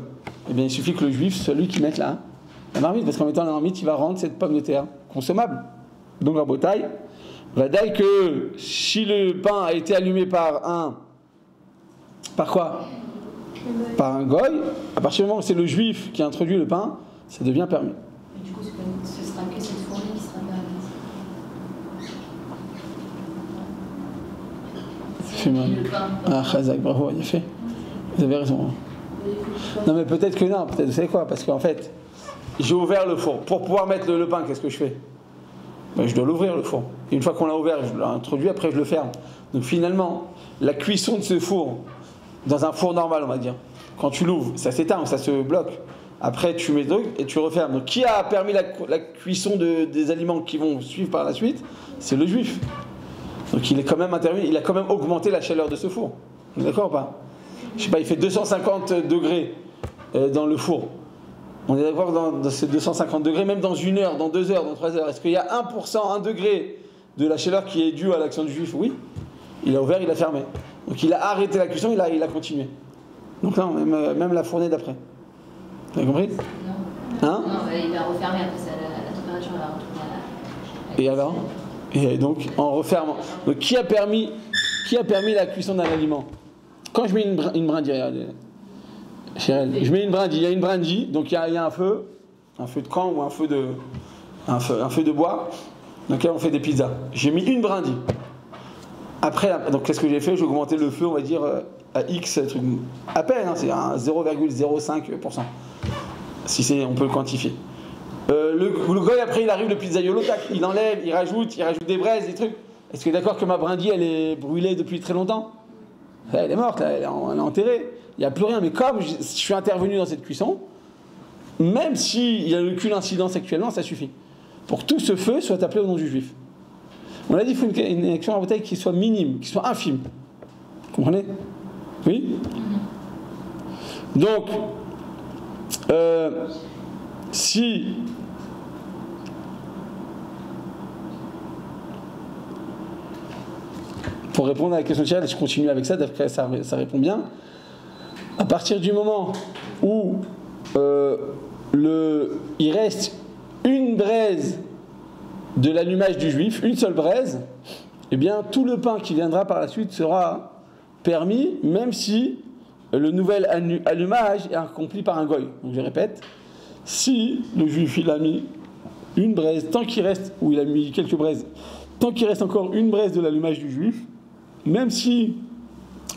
Eh bien, il suffit que le juif, ce soit lui qui mette la marmite, parce qu'en mettant la marmite, il va rendre cette pomme de terre consommable. Donc, en bataille, va dire que si le pain a été allumé par quoi? Par un goy, à partir du moment où c'est le juif qui a introduit le pain, ça devient permis. Et du coup, ce sera que cette fournée qui sera permise. Le pain. Ah, Chazak, bravo, il a fait. Vous avez raison. Non, mais peut-être que non, peut-être, vous savez quoi? Parce qu'en fait, j'ai ouvert le four. Pour pouvoir mettre le pain, qu'est-ce que je fais? Ben, je dois l'ouvrir, le four. Et une fois qu'on l'a ouvert, je l'introduis, après je le ferme. Donc finalement, la cuisson de ce four, dans un four normal, on va dire, quand tu l'ouvres, ça s'éteint, ça se bloque. Après, tu mets le truc et tu refermes. Donc, qui a permis la cuisson des aliments qui vont suivre par la suite? C'est le juif. Donc, il est quand même intervenu, il a quand même augmenté la chaleur de ce four. On est d'accord ou pas? Je sais pas, il fait 250 degrés dans le four. On est d'accord dans ces 250 degrés, même dans 1 heure, dans 2 heures, dans 3 heures. Est-ce qu'il y a 1%, 1 degré de la chaleur qui est due à l'action du juif? Oui. Il a ouvert, il a fermé. Donc, il a arrêté la cuisson, il a continué. Donc, non, même la fournée d'après. Vous avez compris? Non. Hein? Non, il va refermer après ça, la température va retourner à la... Et alors? Et donc, en refermant. Donc, qui a permis la cuisson d'un aliment? Quand je mets une brindille, regardez, Chérel, je mets une brindille, il y a une brindille, donc il y a un feu de camp ou un feu de bois, dans lequel on fait des pizzas. J'ai mis une brindille. Après, donc qu'est-ce que j'ai fait? J'ai augmenté le feu, on va dire, à X, truc, à peine, hein, c'est un 0,05%. Si on peut le quantifier. Le goy, après, il arrive, le pizzaiolo, tac, il enlève, il rajoute des braises, des trucs. Est-ce que d'accord que ma brindille, elle est brûlée depuis très longtemps? Elle est morte, là, elle est enterrée. Il n'y a plus rien. Mais comme je suis intervenu dans cette cuisson, même s'il n'y a aucune incidence actuellement, ça suffit. Pour que tout ce feu soit appelé au nom du juif. On a dit qu'il faut une action à bouteille qui soit minime, qui soit infime. Vous comprenez? Oui? Donc, si pour répondre à la question de Chérel, je continue avec ça, ça répond bien. À partir du moment où il reste une braise de l'allumage du juif, une seule braise, eh bien tout le pain qui viendra par la suite sera permis, même si le nouvel allumage est accompli par un goy. Donc je répète, si le juif il a mis une braise, tant qu'il reste, ou il a mis quelques braises, tant qu'il reste encore une braise de l'allumage du juif, même si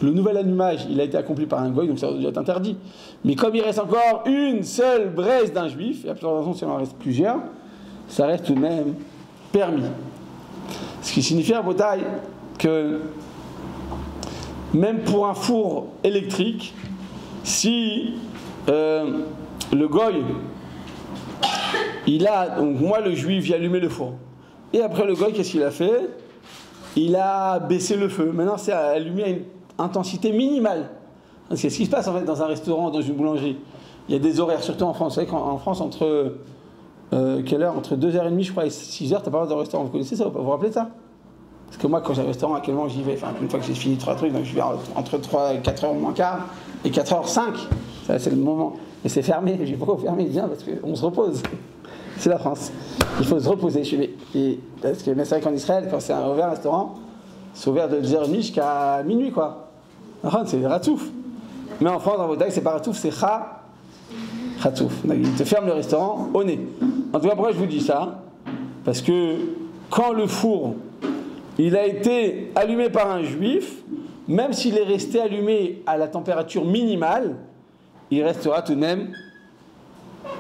le nouvel allumage il a été accompli par un goy, donc ça doit être interdit, mais comme il reste encore une seule braise d'un juif, et à plusieurs raisons s'il en reste plusieurs, ça reste tout de même permis. Ce qui signifie à Botaï que même pour un four électrique, si le goy il a, donc moi le juif j'ai allumé le four, et après le goy qu'est-ce qu'il a fait? Il a baissé le feu. Maintenant c'est allumé à une intensité minimale. Parce que ce qui se passe en fait dans un restaurant, dans une boulangerie, il y a des horaires, surtout en France. Vous savez qu'en France, entre quelle heure? Entre 2h30 je crois et 6h, t'as pas le droit de restaurant. Vous connaissez ça ou pas? Vous vous rappelez de ça? Parce que moi, quand j'ai un restaurant, à quel moment j'y vais? Enfin, une fois que j'ai fini 3 trucs, donc je vais entre 3 et 4h moins quart et 4h05. Ça, c'est le moment. Mais c'est fermé. J'ai pas fermé, bien, parce qu'on se repose. C'est la France. Il faut se reposer. Parce que c'est vrai qu'en Israël, quand c'est ouvert un restaurant, c'est ouvert de 10h30 jusqu'à minuit, quoi. C'est ratouf. Mais en France, dans vos tailles, c'est pas ratouf, c'est ratouf. Il te ferme le restaurant au nez. En tout cas, pourquoi je vous dis ça? Parce que quand le four, il a été allumé par un juif, même s'il est resté allumé à la température minimale, il restera tout de même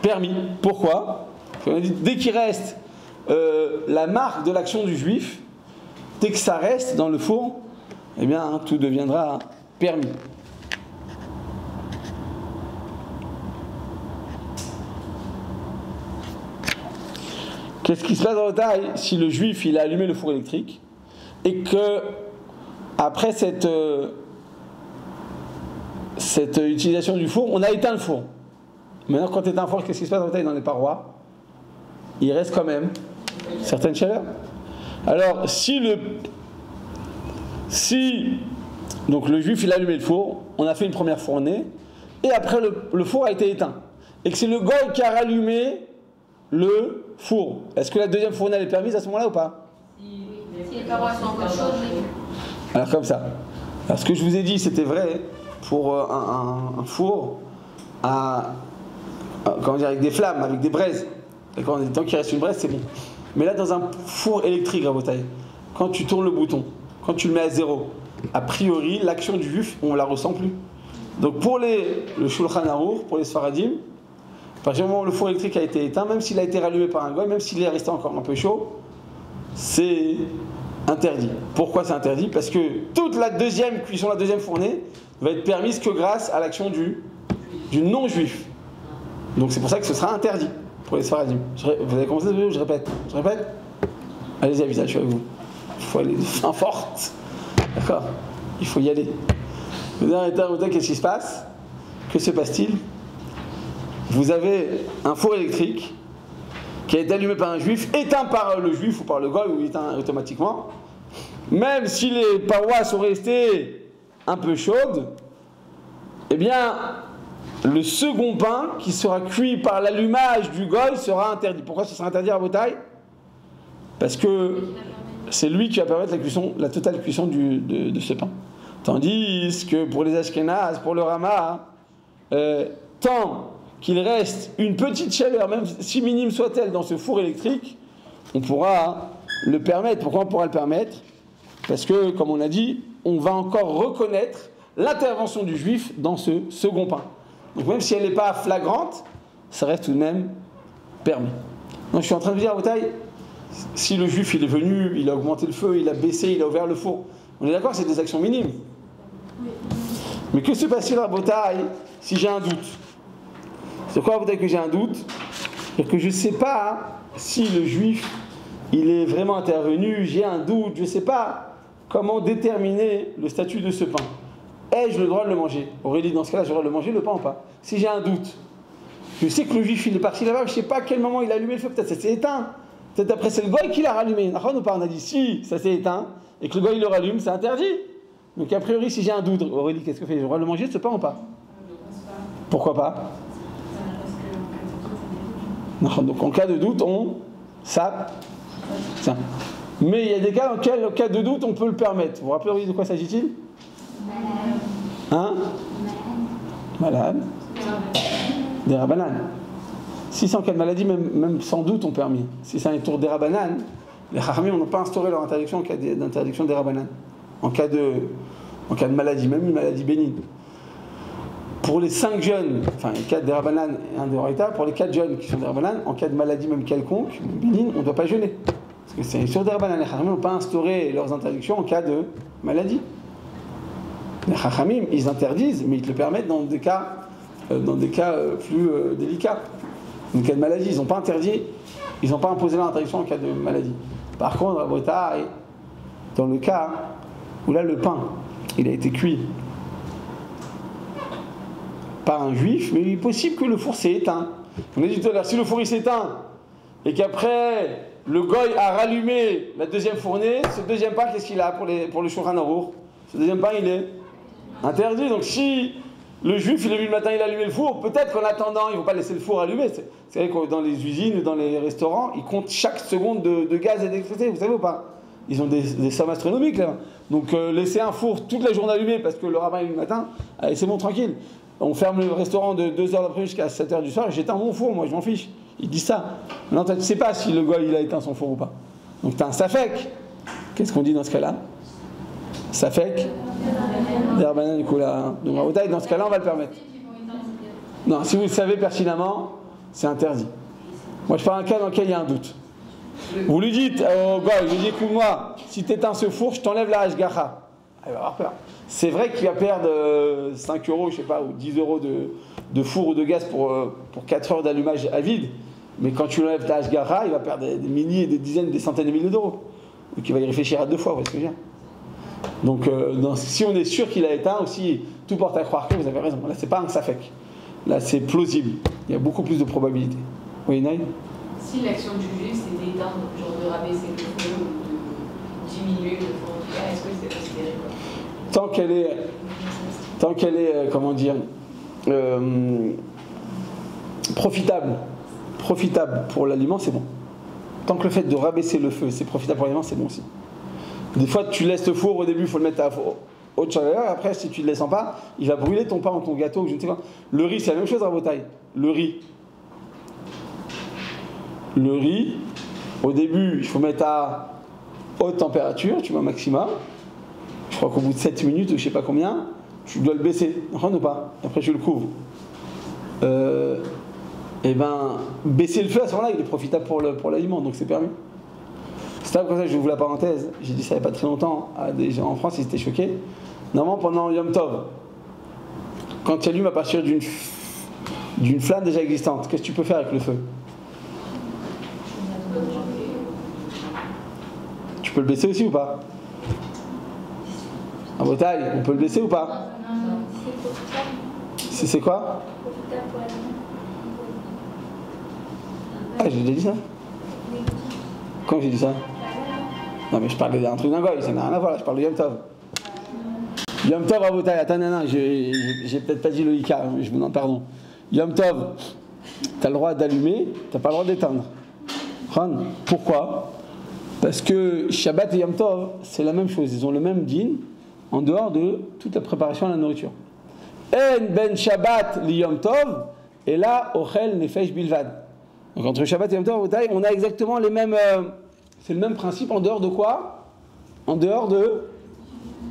permis. Pourquoi? Parce qu'on a dit, dès qu'il reste la marque de l'action du juif, dès que ça reste dans le four, eh bien, tout deviendra permis. Qu'est-ce qui se passe dans le taille si le juif il a allumé le four électrique et que après cette utilisation du four, on a éteint le four. Maintenant, quand tu éteins un four, qu'est-ce qui se passe dans le taille dans les parois? Il reste quand même certaines chaleurs. Alors, si donc le juif il a allumé le four, on a fait une première fournée, et après le four a été éteint, et que c'est le goy qui a rallumé le four, est-ce que la deuxième fournée elle est permise à ce moment-là ou pas? Si les parois sont encore chaudes, alors comme ça. Alors ce que je vous ai dit c'était vrai pour un four comment dire, avec des flammes, avec des braises. D'accord, tant qu'il reste une braise, c'est bon. Mais là, dans un four électrique, Rabotaï, quand tu tournes le bouton, quand tu le mets à 0, a priori, l'action du juif, on ne la ressent plus. Donc pour le Shulchan Aruch, pour les Sfaradim, à partir du moment où le four électrique a été éteint, même s'il a été rallumé par un goy, même s'il est resté encore un peu chaud, c'est interdit. Pourquoi c'est interdit? Parce que toute la deuxième cuisson, la deuxième fournée, va être permise que grâce à l'action du non-juif. Donc c'est pour ça que ce sera interdit pour les Sfaradim. Vous avez commencé, je répète. Allez-y à visage, je suis avec vous. Il faut aller de fin forte. D'accord? Il faut y aller. Qu'est-ce qui se passe? Que se passe-t-il? Vous avez un four électrique qui a été allumé par un juif, éteint par le juif ou par le goy, ou éteint automatiquement. Même si les parois sont restées un peu chaudes, eh bien, le second pain qui sera cuit par l'allumage du goy sera interdit. Pourquoi ce sera interdit à Rabotaï? Parce que c'est lui qui va permettre la totale cuisson de ce pain. Tandis que pour les Ashkénazes, pour le Rama, tant qu'il reste une petite chaleur, même si minime soit-elle, dans ce four électrique, on pourra le permettre. Pourquoi on pourra le permettre? Parce que, comme on a dit, on va encore reconnaître l'intervention du juif dans ce second pain. Donc même si elle n'est pas flagrante, ça reste tout de même permis. Donc je suis en train de vous dire, Rabotaï, si le juif il est venu, il a augmenté le feu, il a baissé, il a ouvert le four, on est d'accord, c'est des actions minimes. Mais que se passe-t-il, Rabotaï, si j'ai un doute? C'est quoi, Rabotaï, que j'ai un doute? C'est que je ne sais pas si le juif il est vraiment intervenu, j'ai un doute, je ne sais pas comment déterminer le statut de ce pain. Ai-je le droit de le manger? Aurélie, dans ce cas-là, j'ai le droit de le manger, le pain ou pas? Si j'ai un doute, je sais que le juif il est parti là-bas, je ne sais pas à quel moment il a allumé le feu, peut-être ça s'est éteint. Peut-être après c'est le goy qui l'a rallumé. On a dit si ça s'est éteint et que le goy le rallume, c'est interdit. Donc a priori, si j'ai un doute, Aurélie, qu'est-ce que fait? J'ai le droit de le manger ce pain ou pas? Pourquoi pas? Donc en cas de doute, on sape. Tiens. Mais il y a des cas dans lesquels, en cas de doute, on peut le permettre. Vous vous rappelez de quoi s'agit-il? Hein? Malade. Des rabanan. Si c'est en cas de maladie, même sans doute on permet. Si c'est un tour des rabanan, les Chachamim n'ont pas instauré leur interdiction en cas d'interdiction des rabanan. En cas de maladie, même une maladie bénigne. Pour les 5 jeunes, enfin 4 des rabanan et un de Horaïta, pour les 4 jeunes qui sont des rabanan, en cas de maladie même quelconque, bénigne, on ne doit pas jeûner. Parce que c'est sur des rabanan. Les Chachamim n'ont pas instauré leurs interdictions en cas de maladie. Les Chachamim, ils interdisent, mais ils te le permettent dans des cas plus délicats. En cas de maladie, ils n'ont pas interdit, ils n'ont pas imposé l'interdiction en cas de maladie. Par contre, Rabotaï, dans le cas où là le pain, il a été cuit par un juif, mais il est possible que le four s'est éteint. On a dit tout à l'heure, si le four il s'éteint et qu'après le goy a rallumé la deuxième fournée, ce deuxième pain, qu'est-ce qu'il a pour le Shulchan Aruch? Ce deuxième pain, il est interdit. Donc si le juif, il est venu le matin, il a allumé le four, peut-être qu'en attendant, il ne faut pas laisser le four allumé. C'est vrai que dans les usines, dans les restaurants, ils comptent chaque seconde de gaz et d'électricité, vous savez ou pas? Ils ont des sommes astronomiques là. Donc laisser un four toute la journée allumé parce que le rabbin est le matin, allez, c'est bon, tranquille. On ferme le restaurant de 2h d'après jusqu'à 7h du soir, j'éteins mon four, moi je m'en fiche. Ils disent ça. Maintenant, tu ne sais pas si le gars il a éteint son four ou pas. Donc tu as un safek. Qu'est-ce qu'on dit dans ce cas-là? Safek. Donc dans ce cas-là, on va le permettre. Non, si vous le savez pertinemment, c'est interdit. Moi je parle d'un cas dans lequel il y a un doute. Vous lui dites au gars, il lui dit écoute-moi, si tu éteins ce four, je t'enlève la hashgacha. Il va avoir peur. C'est vrai qu'il va perdre 5 euros, je sais pas, ou 10 euros de four ou de gaz pour 4 heures d'allumage à vide. Mais quand tu l'enlèves ta hashgacha, il va perdre des milliers, des dizaines, des centaines de milliers d'euros. Donc il va y réfléchir à 2 fois, vous voyez ce que je veux dire. Donc si on est sûr qu'il a éteint, aussi tout porte à croire que vous avez raison. Là, c'est pas un safek. Là, c'est plausible. Il y a beaucoup plus de probabilités. Oui, Naïm? Si l'action du juif, c'est d'éteindre, genre de rabaisser le feu ou de diminuer le feu, en tout cas, est-ce que c'est considéré quoi? Tant qu'elle est, comment dire, profitable pour l'aliment, c'est bon. Tant que le fait de rabaisser le feu, c'est profitable pour l'aliment, c'est bon aussi. Des fois, tu laisses le four, au début, il faut le mettre à haute chaleur, après, si tu ne le descends pas, il va brûler ton pain ou ton gâteau, ou je ne sais quoi. Le riz, c'est la même chose à Botaï. Le riz, au début, il faut mettre à haute température, tu vois, maximum. Je crois qu'au bout de 7 minutes, ou je ne sais pas combien, tu dois le baisser. Ou pas. Après, tu le couvres. Baisser le feu à ce moment-là, il est profitable pour l'aliment, donc c'est permis. C'est comme ça que je vous la parenthèse. J'ai dit ça il n'y a pas très longtemps à des gens en France, ils étaient choqués. Normalement, pendant Yom Tov, quand tu allumes à partir d'une flamme déjà existante, qu'est-ce que tu peux faire avec le feu? Tu peux le baisser aussi ou pas? À Botaï, on peut le baisser ou pas? C'est quoi? Ah, j'ai déjà dit ça? Quand j'ai dit ça? Non, mais je parle d'un truc d'un goy, ça n'a rien à voir, là, je parle de Yom Tov. Yom Tov à Botaï, attends, non, j'ai peut-être pas dit le Ika, je vous demande pardon. Yom Tov, tu as le droit d'allumer, tu n'as pas le droit d'éteindre. Pourquoi? Parce que Shabbat et Yom Tov, c'est la même chose, ils ont le même din en dehors de toute la préparation à la nourriture. En ben Shabbat li Yom Tov, et là, Ochel nefesh bilvad. Donc entre Shabbat et Yom Tov, on a exactement les mêmes. C'est le même principe en dehors de quoi? En dehors de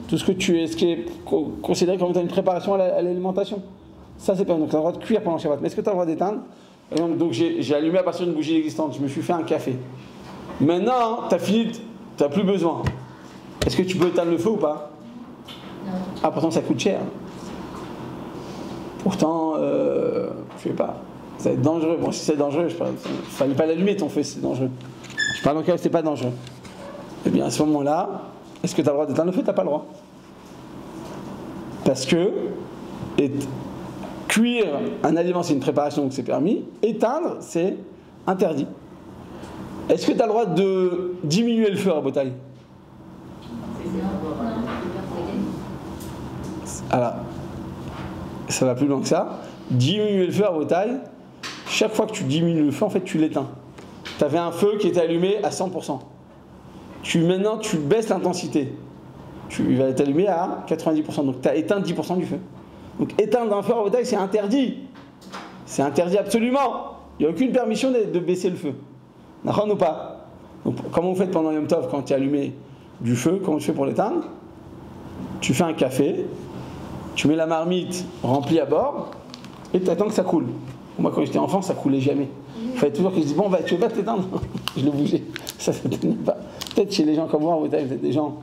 tout ce qui est considéré comme une préparation à l'alimentation. Ça, c'est pas. Donc tu as le droit de cuire pendant Shabbat. Mais est-ce que tu as le droit d'éteindre? Donc j'ai allumé à partir d'une bougie existante, je me suis fait un café. Maintenant, tu as fini, tu n'as plus besoin. Est-ce que tu peux éteindre le feu ou pas? Non. Ah, pourtant ça coûte cher. Pourtant, je sais pas. Ça va être dangereux. Bon, si c'est dangereux, il ne fallait pas l'allumer ton feu, c'est dangereux. Je parle dans le cas où c'est pas dangereux. Eh bien, à ce moment-là, est-ce que tu as le droit d'éteindre le feu? Tu n'as pas le droit. Parce que cuire un aliment, c'est une préparation, donc c'est permis. Éteindre, c'est interdit. Est-ce que tu as le droit de diminuer le feu à Botaï? Alors, ça va plus loin que ça. Diminuer le feu à Botaï, chaque fois que tu diminues le feu, en fait, tu l'éteins. Tu avais un feu qui était allumé à 100%. Maintenant, tu baisses l'intensité. Il va être allumé à 90%. Donc, tu as éteint 10% du feu. Donc, éteindre un feu à Botaï, c'est interdit. C'est interdit absolument. Il n'y a aucune permission de baisser le feu. D'accord ou pas? Donc, comment vous faites pendant Yom Tov quand tu as allumé du feu? Comment tu fais pour l'éteindre? Tu fais un café, tu mets la marmite remplie à bord et tu attends que ça coule. Moi, quand j'étais enfant, ça coulait jamais. Il fallait toujours que je dise bon, tu veux pas t'éteindre? Je le bougeais. Ça ne tenait pas. Peut-être chez les gens comme moi, vous êtes des gens.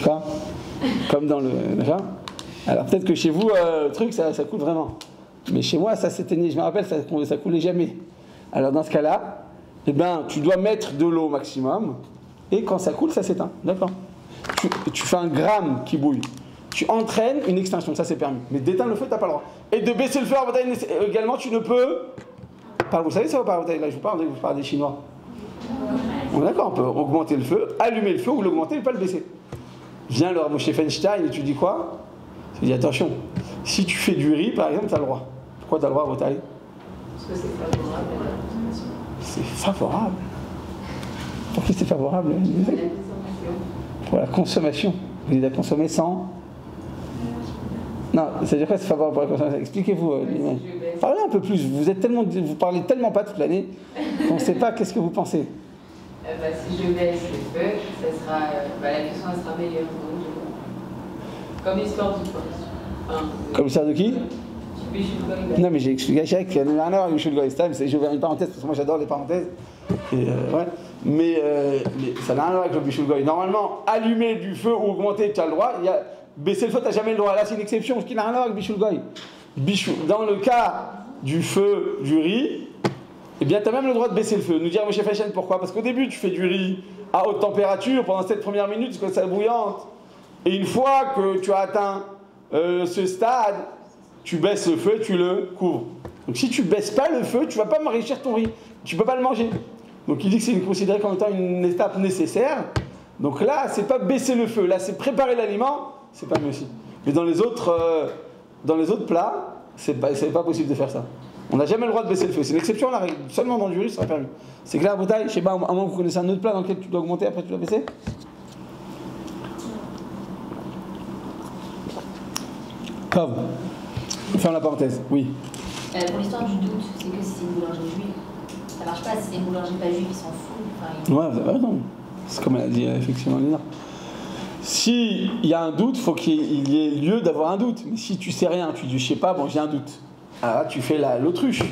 Quoi? Comme dans le. Alors peut-être que chez vous, le truc, ça coule vraiment. Mais chez moi, ça s'éteignait. Je me rappelle, ça coulait jamais. Alors dans ce cas-là, eh ben, tu dois mettre de l'eau au maximum. Et quand ça coule, ça s'éteint. D'accord? Tu fais un gramme qui bouille. Tu entraînes une extinction, ça c'est permis. Mais d'éteindre le feu, tu n'as pas le droit. Et de baisser le feu à Botaï également, tu ne peux pas. Vous savez ça ou pas, Botaï? Là, je vous parle des Chinois. On est d'accord, on peut augmenter le feu, allumer le feu ou l'augmenter et pas le baisser. Vient le Moshe Feinstein et tu dis quoi? Tu dis attention, si tu fais du riz par exemple, tu as le droit. Pourquoi tu as le droit à Botaï? Parce que c'est favorable à la consommation. C'est favorable. Pourquoi c'est favorable? La consommation. Pour la consommation. Vous dites à consommer sans. Non, c'est-à-dire quoi c'est favorable pour la consommation? Expliquez-vous. Parlez un peu plus. Vous parlez tellement pas toute l'année qu'on ne sait pas qu'est-ce que vous pensez. Si je baisse le feu, ça sera, la cuisson sera meilleure. Comme l'histoire du poisson. Comme l'histoire de qui? Du Bishul Goy. Non, mais j'ai expliqué à Jacques qu'il n'y a rien à voir avec Bishul Goy. J'ai ouvert une parenthèse parce que moi j'adore les parenthèses. Et, ouais. Mais ça n'a rien à voir avec le Bishul Goy. Normalement, allumer du feu ou augmenter, tu as le droit. Baisser le feu, tu n'as jamais le droit. Là, c'est une exception, ce qui n'a rien à voir avec Bishul Goy. Dans le cas du feu du riz, eh bien, tu as même le droit de baisser le feu. Nous dire Moshe Feinstein, pourquoi? Parce qu'au début, tu fais du riz à haute température pendant cette première minute, parce que c'est bouillante. Et une fois que tu as atteint ce stade, tu baisses le feu et tu le couvres. Donc si tu baisses pas le feu, tu vas pas enrichir ton riz. Tu peux pas le manger. Donc il dit que c'est considéré comme étant une étape nécessaire. Donc là, c'est pas baisser le feu. Là, c'est préparer l'aliment. C'est pas mieux aussi. Mais dans les autres plats, c'est pas possible de faire ça. On n'a jamais le droit de baisser le feu. C'est une exception à la règle. Seulement dans du riz, ça sera permis. C'est clair, Botaï? Je sais pas, à moins que vous connaissez un autre plat dans lequel tu dois augmenter, après tu dois baisser? Cove. Ferme la parenthèse. Oui. Pour l'histoire du doute, c'est que si c'est une boulangerie juive, ça marche pas. Si c'est une boulangerie pas juive, ils s'en foutent. Ouais, vous avez raison. C'est comme elle a dit effectivement Léna. S'il y a un doute, il faut qu'il y ait lieu d'avoir un doute. Mais si tu sais rien, tu dis je sais pas, bon j'ai un doute. Ah, tu fais l'autruche.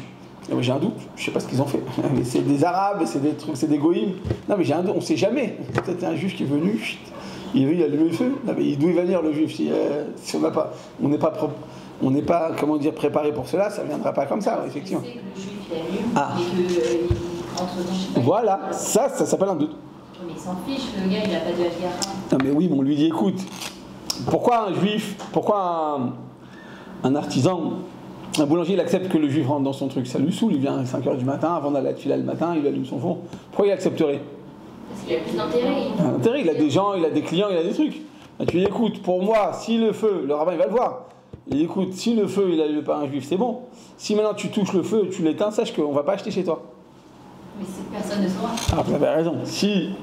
J'ai un doute, je sais pas ce qu'ils ont fait. C'est des Arabes, c'est des trucs, c'est des goïms. Non mais j'ai un doute, on sait jamais. Peut-être un juif qui est venu, il veut allumer le feu. Non mais d'où il va venir le juif si on n'est pas, comment dire, préparé pour cela, ça ne viendra pas comme ça, effectivement. Je sais que le juif il allume et que entre dans je sais pas. Voilà, ça s'appelle un doute. Mais il s'en fiche, le gars il a pas de Hagara. Non mais oui, mais on lui dit écoute, pourquoi un juif, pourquoi un artisan, un boulanger, il accepte que le juif rentre dans son truc? Ça lui saoule, il vient à 5h du matin, avant d'aller à la fila le matin, il allume son four. Pourquoi il accepterait? Parce qu'il a plus d'intérêt. Intérêt, il a des gens, il a des clients, il a des trucs. Là, tu dis écoute, pour moi, si le feu, le rabbin il va le voir. Il dit écoute, si le feu il allume pas un juif, c'est bon. Si maintenant tu touches le feu et tu l'éteins, sache qu'on va pas acheter chez toi. Mais personne ne saura. Ah, vous avez raison. Si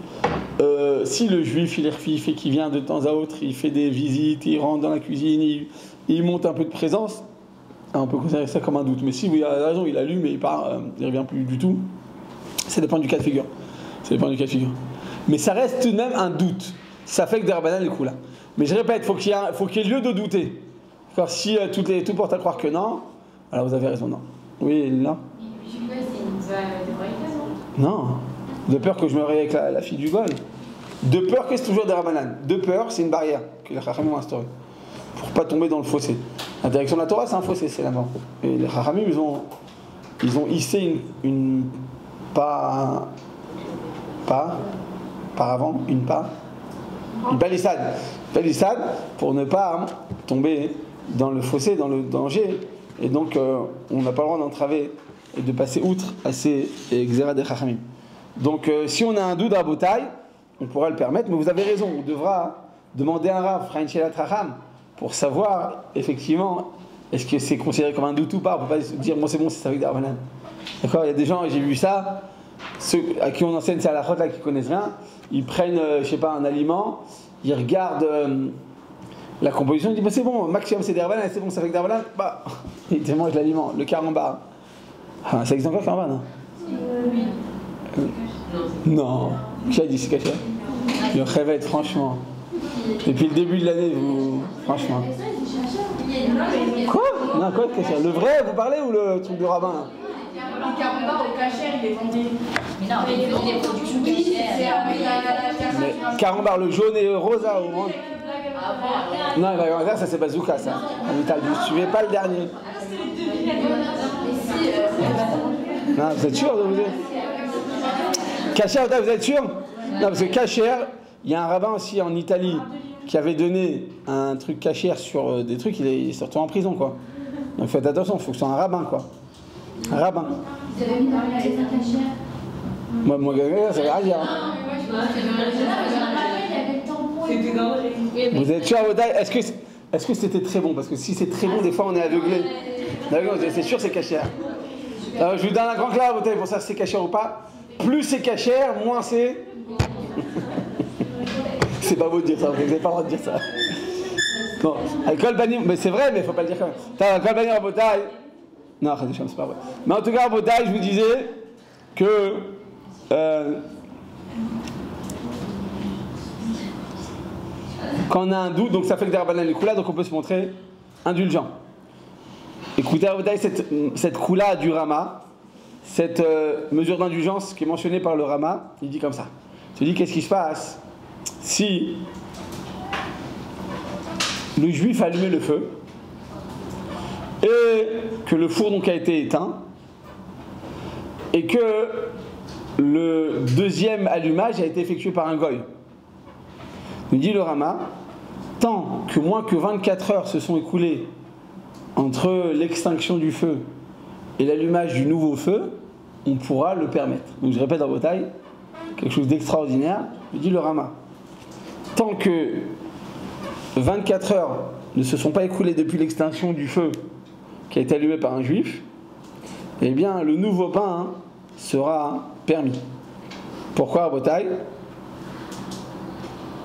le juif il fait qu'il vient de temps à autre, il fait des visites, il rentre dans la cuisine, il monte un peu de présence, on peut considérer ça comme un doute. Mais si vous avez raison, il allume et il part, il revient plus du tout. Ça dépend du cas de figure. Mais ça reste tout de même un doute. Ça fait que des rabbanan les coups là. Mais je répète, faut qu'il y ait lieu de douter. Car si tout porte à croire que non, alors vous avez raison, non. Oui, non. C'est une de Non. De peur que je me réveille avec la fille du goy. De peur que c'est toujours des rabbanan. De peur, c'est une barrière que les chachamim ont instaurée. Pour pas tomber dans le fossé. La direction de la Torah, c'est un fossé, c'est la mort. Et les chachamim, ils ont hissé une palissade pour ne pas tomber dans le fossé, dans le danger. Et donc, on n'a pas le droit d'entraver et de passer outre à ces xéra des chachamim. Donc, si on a un doute à Botaï, on pourra le permettre, mais vous avez raison, on devra demander un rav, Fraïnchelat Racham, pour savoir, effectivement, est-ce que c'est considéré comme un doute ou pas. On ne peut pas dire, moi c'est bon, c'est avec des rabbanan. D'accord, il y a des gens, j'ai vu ça, ceux à qui on enseigne, c'est à la route là, qui connaissent rien, ils prennent, je sais pas, un aliment, ils regardent la composition, ils disent, bah, c'est bon, maximum c'est des rabbanan, c'est bon, c'est avec des rabbanan, bah, ils mangent l'aliment, le carambar. Ah, ça existe encore, carambar, non? Oui. Non. Qui a dit c'est caché? Le rêvette, franchement. Depuis le début de l'année, vous. Franchement. Quoi? Non, quoi de caché? Le vrai, vous parlez ou le truc de rabbin là? Le carambar au cachère, il est vendu. Mais non, mais il faut des productions cachères. Mais carambar, le jaune et le rosa au moins. Non, il va y avoir ça, c'est bazooka ça. Vous suivez pas le dernier. Non, vous êtes sûr de vous dire? Kacher, vous êtes sûr? Non, parce que Kacher, il y a un rabbin aussi en Italie qui avait donné un truc Kacher sur des trucs, il est surtout en prison, quoi. Donc faites attention, il faut que ce soit un rabbin, quoi. Un rabbin. Vous avez mis dans les cachères? Moi, ça veut rien dire. Non, mais moi, je pense que dans il y avait le tampon. C'était dangereux. Vous êtes sûr, Botaï? Est-ce que c'était très bon? Parce que si c'est très bon, des fois on est aveuglé. D'accord, c'est sûr c'est cachère. Alors, je vous donne un grand clair, Botaï, pour savoir si c'est cachère ou pas. Plus c'est cachère, moins c'est. C'est pas beau de dire ça, vous n'avez pas le droit de dire ça. Bon, alcool banni, mais c'est vrai, mais il faut pas le dire quand même. T'as alcool banni en Botaï. Non, c'est pas vrai. Mais en tout cas, en Botaï, je vous disais que. Quand on a un doute, donc ça fait que des rabbanan les kula, donc on peut se montrer indulgent. Écoutez, cette kula du Rama, cette mesure d'indulgence qui est mentionnée par le Rama, il dit comme ça. Il dit qu'est-ce qui se passe si le juif a allumé le feu et que le four donc a été éteint et que le deuxième allumage a été effectué par un goy. Il dit le Rama, tant que moins que 24 heures se sont écoulées entre l'extinction du feu et l'allumage du nouveau feu, on pourra le permettre. Donc je répète en Botaï, quelque chose d'extraordinaire, il dit le Rama. Tant que 24 heures ne se sont pas écoulées depuis l'extinction du feu qui a été allumé par un juif, eh bien le nouveau pain sera permis. Pourquoi en Botaï?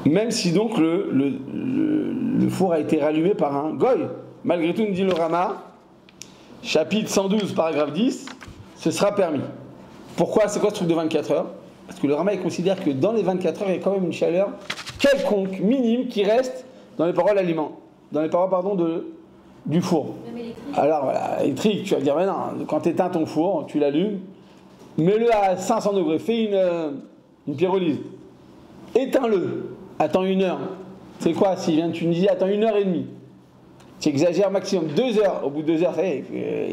Même si donc le four a été rallumé par un goy. Malgré tout, nous dit le Rama, chapitre 112, paragraphe 10, ce sera permis. Pourquoi? C'est quoi ce truc de 24 heures? Parce que le Rama il considère que dans les 24 heures, il y a quand même une chaleur quelconque, minime, qui reste dans les parois du four. Alors voilà, électrique, tu vas dire, mais non, quand tu éteins ton four, tu l'allumes, mets-le à 500 degrés, fais une pyrolyse. Éteins-le, attends 1 heure. C'est quoi, s'il vient de Tunisie, attends 1h30. Tu exagères maximum 2 heures. Au bout de 2 heures, ça y est,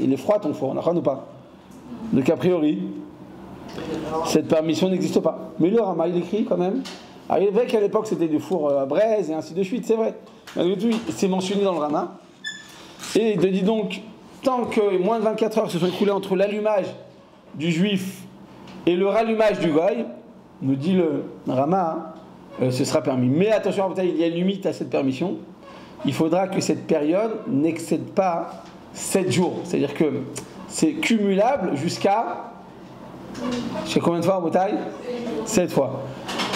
il est froid ton four, on a ou pas? Donc a priori, cette permission n'existe pas. Mais le Rama, il écrit quand même. Alors il est vrai qu'à l'époque c'était des fours à braise et ainsi de suite, c'est vrai. Malgré tout, c'est mentionné dans le Rama. Et il te dit donc, tant que moins de 24 heures se sont écoulées entre l'allumage du juif et le rallumage du goy, nous dit le Rama, ce sera permis. Mais attention, il y a une limite à cette permission. Il faudra que cette période n'excède pas 7 jours. C'est-à-dire que c'est cumulable jusqu'à... Je sais combien de fois en Botaï? 7 fois.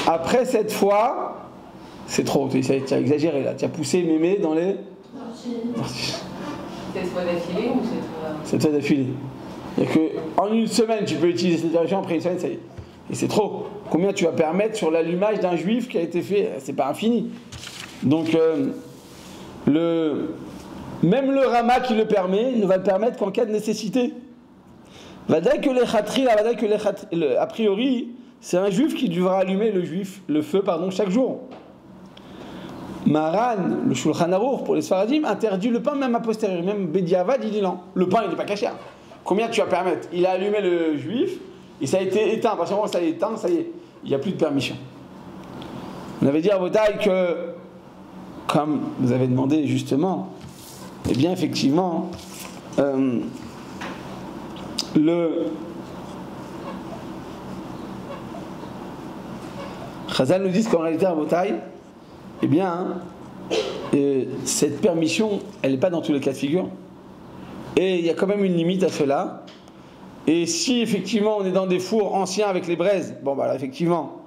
Après 7 fois, c'est trop. Tu as exagéré là. Tu as poussé mémé dans les... 7 fois d'affilée ou 7 fois d'affilée. C'est-à-dire qu'en une semaine, tu peux utiliser cette version, après une semaine, ça y est. Et c'est trop. Combien tu vas permettre sur l'allumage d'un juif qui a été fait? C'est pas infini. Donc, même le Rama qui le permet ne va le permettre qu'en cas de nécessité. A priori, c'est un juif qui devra allumer le feu chaque jour. Maran, le Shulchan Aruch pour les Sfaradim, interdit le pain même a posteriori. Même Bediavad, il dit non. Le pain, il n'est pas caché. Combien tu vas permettre? Il a allumé le juif, et ça a été éteint. Parce que ça a été éteint, ça y est, il n'y a plus de permission. On avait dit à Botaï que, comme vous avez demandé justement, eh bien effectivement, Chazal nous dit qu'en réalité à Botaï, eh bien, cette permission, elle n'est pas dans tous les cas de figure. Et il y a quand même une limite à cela. Et si effectivement on est dans des fours anciens avec les braises, bon bah là effectivement,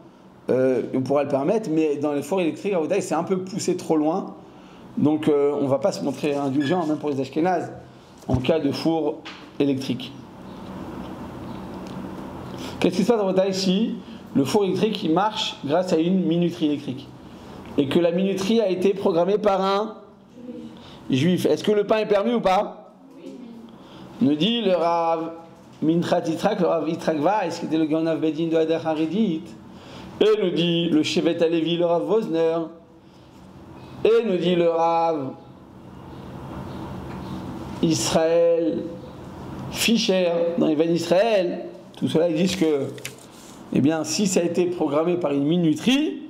on pourra le permettre, mais dans les fours électriques à Botaï, c'est un peu poussé trop loin. Donc on ne va pas se montrer indulgent, même pour les Ashkénazes, en cas de four électrique. Qu'est-ce qui se passe à Botaï si le four électrique il marche grâce à une minuterie électrique et que la minuterie a été programmée par un juif? Est-ce que le pain est permis ou pas? Nous dit le Rav Minchat Yitzhak, le Rav Yitzhak Weiss, qui était le Ganav Bedin de Hadar Haridit, et nous dit le Shevet Alevi, le Rav Wozner, et nous dit le Rav Israël Fischer dans les Van Israël. Tout cela, ils disent que, eh bien, si ça a été programmé par une minuterie,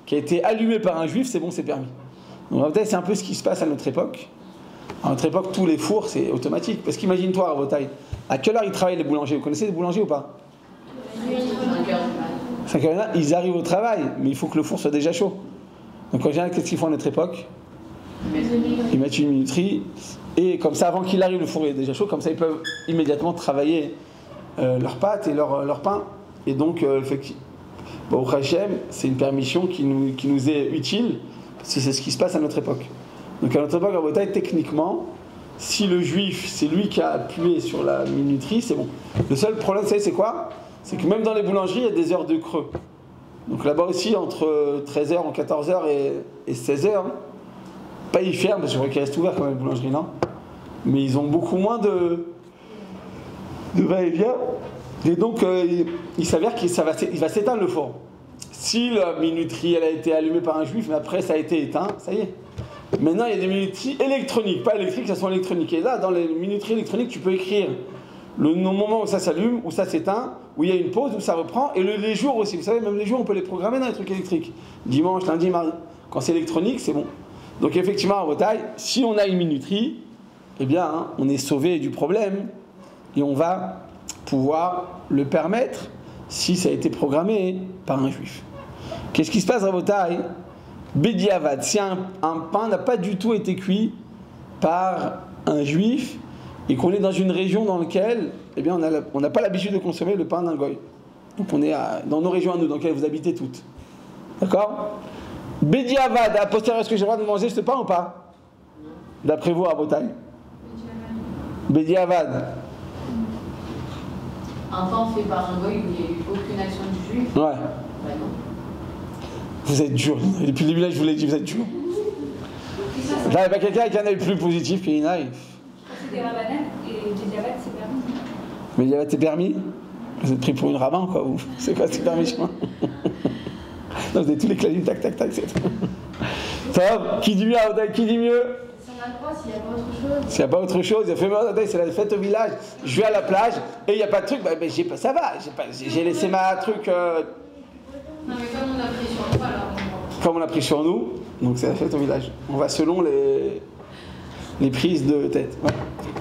qui a été allumée par un juif, c'est bon, c'est permis. Donc, c'est un peu ce qui se passe à notre époque. À notre époque, tous les fours, c'est automatique. Parce qu'imagine-toi, à Botaï, à quelle heure ils travaillent les boulangers? Vous connaissez les boulangers ou pas? 5h C'est qu'il y en a, ils arrivent au travail, mais il faut que le four soit déjà chaud. Donc en général, qu'est-ce qu'ils font à notre époque? Ils mettent une minuterie, et comme ça, avant qu'il arrive, le four est déjà chaud, comme ça ils peuvent immédiatement travailler leurs pâtes et leur pain. Et donc, au Hachem, c'est une permission qui nous est utile, parce que c'est ce qui se passe à notre époque. Donc à notre époque, en Bretagne, techniquement, si le juif, c'est lui qui a appuyé sur la minuterie, c'est bon. Le seul problème, vous savez, c'est quoi? C'est que même dans les boulangeries, il y a des heures de creux. Donc là-bas aussi, entre 13h ou 14h et 16h, pas ils ferment, parce que je crois qu'ils restent ouverts quand même, les boulangeries, non? Mais ils ont beaucoup moins de va-et-vient. Et donc, il s'avère qu'il va s'éteindre le four. Si la minuterie, elle a été allumée par un juif, mais après ça a été éteint, ça y est. Maintenant, il y a des minuteries électroniques, pas électriques, ça sont électroniques. Et là, dans les minuteries électroniques, tu peux écrire le moment où ça s'allume, où ça s'éteint, où il y a une pause, où ça reprend, et les jours aussi. Vous savez, même les jours, on peut les programmer dans les trucs électriques. Dimanche, lundi, mardi. Quand c'est électronique, c'est bon. Donc effectivement, en Bretagne, si on a une minuterie, eh bien, on est sauvé du problème, et on va pouvoir le permettre si ça a été programmé par un juif. Qu'est-ce qui se passe en Bretagne? Bediavad, si un pain n'a pas du tout été cuit par un juif et qu'on est dans une région dans laquelle eh bien, on n'a pas l'habitude de consommer le pain d'un goy. Donc on est dans nos régions à nous, dans lesquelles vous habitez toutes. D'accord? Bediavad, a posteriori, est-ce que j'ai le droit de manger ce pain ou pas? D'après vous, à Bretagne? Bediavad. Un pain fait par un goy où il n'y a eu aucune action du juif? Ouais. Bah non. Vous êtes dur. Depuis le début là, je vous l'ai dit, vous êtes dur. Là, il n'y a pas quelqu'un qui en a eu plus positif qu'il y en a. C'était rabbinat et Bediavad, c'est permis. Bediavad, c'est permis? Vous êtes pris pour une rabbin, quoi? C'est quoi, c'est permis chez moi? Non, vous avez tous les claviers, tac, tac, tac, c'est tout. Top. Qui dit mieux à Odaï? Qui dit mieux? Si on a le droit, s'il n'y a pas autre chose. S'il n'y a pas autre chose, il a fait mal à Odaï, c'est la fête au village. Je vais à la plage et il n'y a pas de truc, mais ça va, j'ai laissé ma truc. Non, mais comme on a pris sur nous, alors. Comme on a pris sur nous, donc c'est la fête au village. On va selon les prises de tête. Ouais.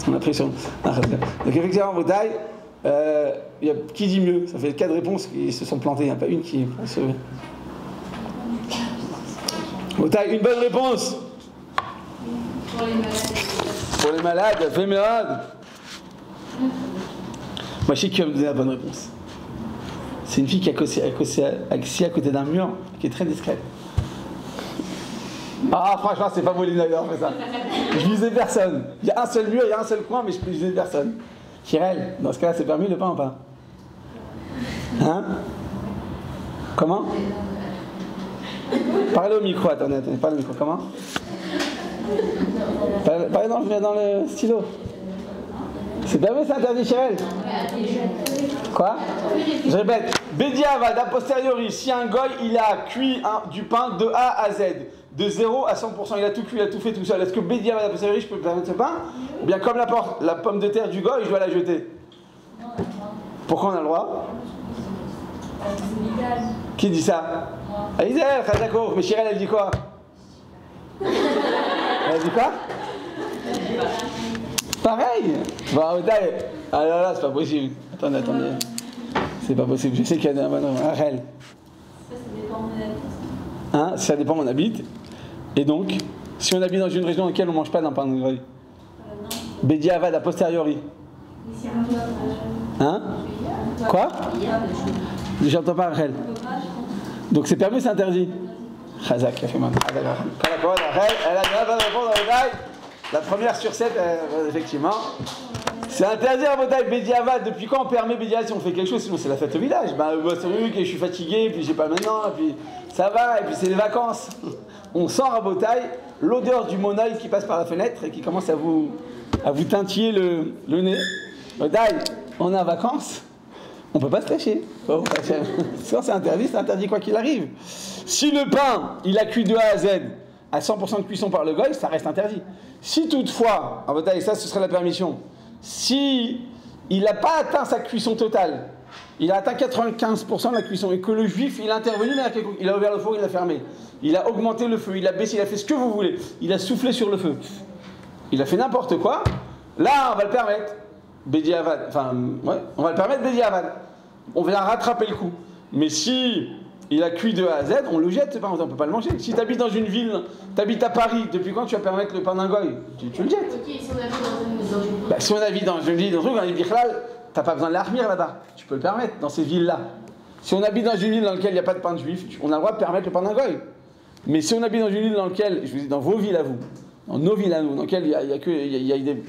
On a pris sur nous. Donc effectivement, en Bretagne, qui dit mieux? Ça fait 4 réponses qui se sont plantées, il n'y en a pas une qui est sauvée. Bretagne, une bonne réponse. Pour les malades. Pour les malades, fais malade. Moi, je sais qui va me donner la bonne réponse. C'est une fille qui est assise à côté d'un mur, qui est très discrète. Ah, franchement, c'est pas Moline d'ailleurs, fait ça. Je visais personne. Il y a un seul mur, il y a un seul coin, mais je visais personne. Chirel, dans ce cas-là, c'est permis le pain ou pas? Hein? Comment? Parlez au micro, attendez, parlez au micro, comment? Parlez dans le stylo. C'est permis, c'est interdit, Chirel? Quoi? Je répète, Bediavad, a posteriori, si un goy, il a cuit du pain de A à Z, de 0 à 100%, il a tout cuit, il a tout fait tout seul, est-ce que Bediavad, a posteriori, je peux permettre ce pain? Ou bien comme la pomme de terre du goy, je dois la jeter? Pourquoi on a le droit? Qui dit ça? Aïzel, d'accord, mais Chirel, elle dit quoi? Elle dit quoi? Pareil. Bon, ah là, c'est pas possible. Attendez. C'est pas possible. Je sais qu'il y a un Arel. Ça dépend où on habite. Hein, ça dépend où on habite. Et donc, si on habite dans une région dans laquelle on ne mange pas d'un pain de greuil. Bediavad a posteriori. Hein? Quoi? J'entends pas Arel. Donc c'est permis, c'est interdit. Chazak, a fait mal. Elle a bien la bonne réponse dans le bail. La première sur 7, effectivement. C'est interdit à Bretagne, Bediavad. Depuis quand on permet Bediavad si on fait quelque chose? Sinon c'est la fête au village. C'est vrai que je suis fatigué, puis j'ai pas maintenant, et puis ça va, et puis c'est les vacances. On sent à Bretagne l'odeur du monoeil qui passe par la fenêtre et qui commence à vous tintiller le nez. Bretagne, on est en vacances, on peut pas se cacher. Ça c'est interdit quoi qu'il arrive. Si le pain, il a cuit de A à Z, à 100% de cuisson par le goy, ça reste interdit. Si toutefois, en Bretagne, ça ce serait la permission, si il n'a pas atteint sa cuisson totale, il a atteint 95% de la cuisson, et que le juif, il est intervenu, il a ouvert le four, il l'a fermé, il a augmenté le feu, il a baissé, il a fait ce que vous voulez, il a soufflé sur le feu, il a fait n'importe quoi, là on va le permettre, Bediavad, on va le permettre Bediavad, on va rattraper le coup. Mais si il a cuit de A à Z, on le jette, on ne peut pas le manger. Si tu habites dans une ville, tu habites à Paris, depuis quand tu vas permettre le pain d'un goy? Tu le jettes. Ok, si on habite dans une... Bah, si on habite dans une ville, dans les Bichlal, tu n'as pas besoin de l'armir là-bas. Tu peux le permettre dans ces villes-là. Si on habite dans une ville dans laquelle il n'y a pas de pain de juif, on a le droit de permettre le pain d'un goy. Mais si on habite dans une ville dans laquelle, je vous dis, dans vos villes à vous, dans nos villes à nous, dans lesquelles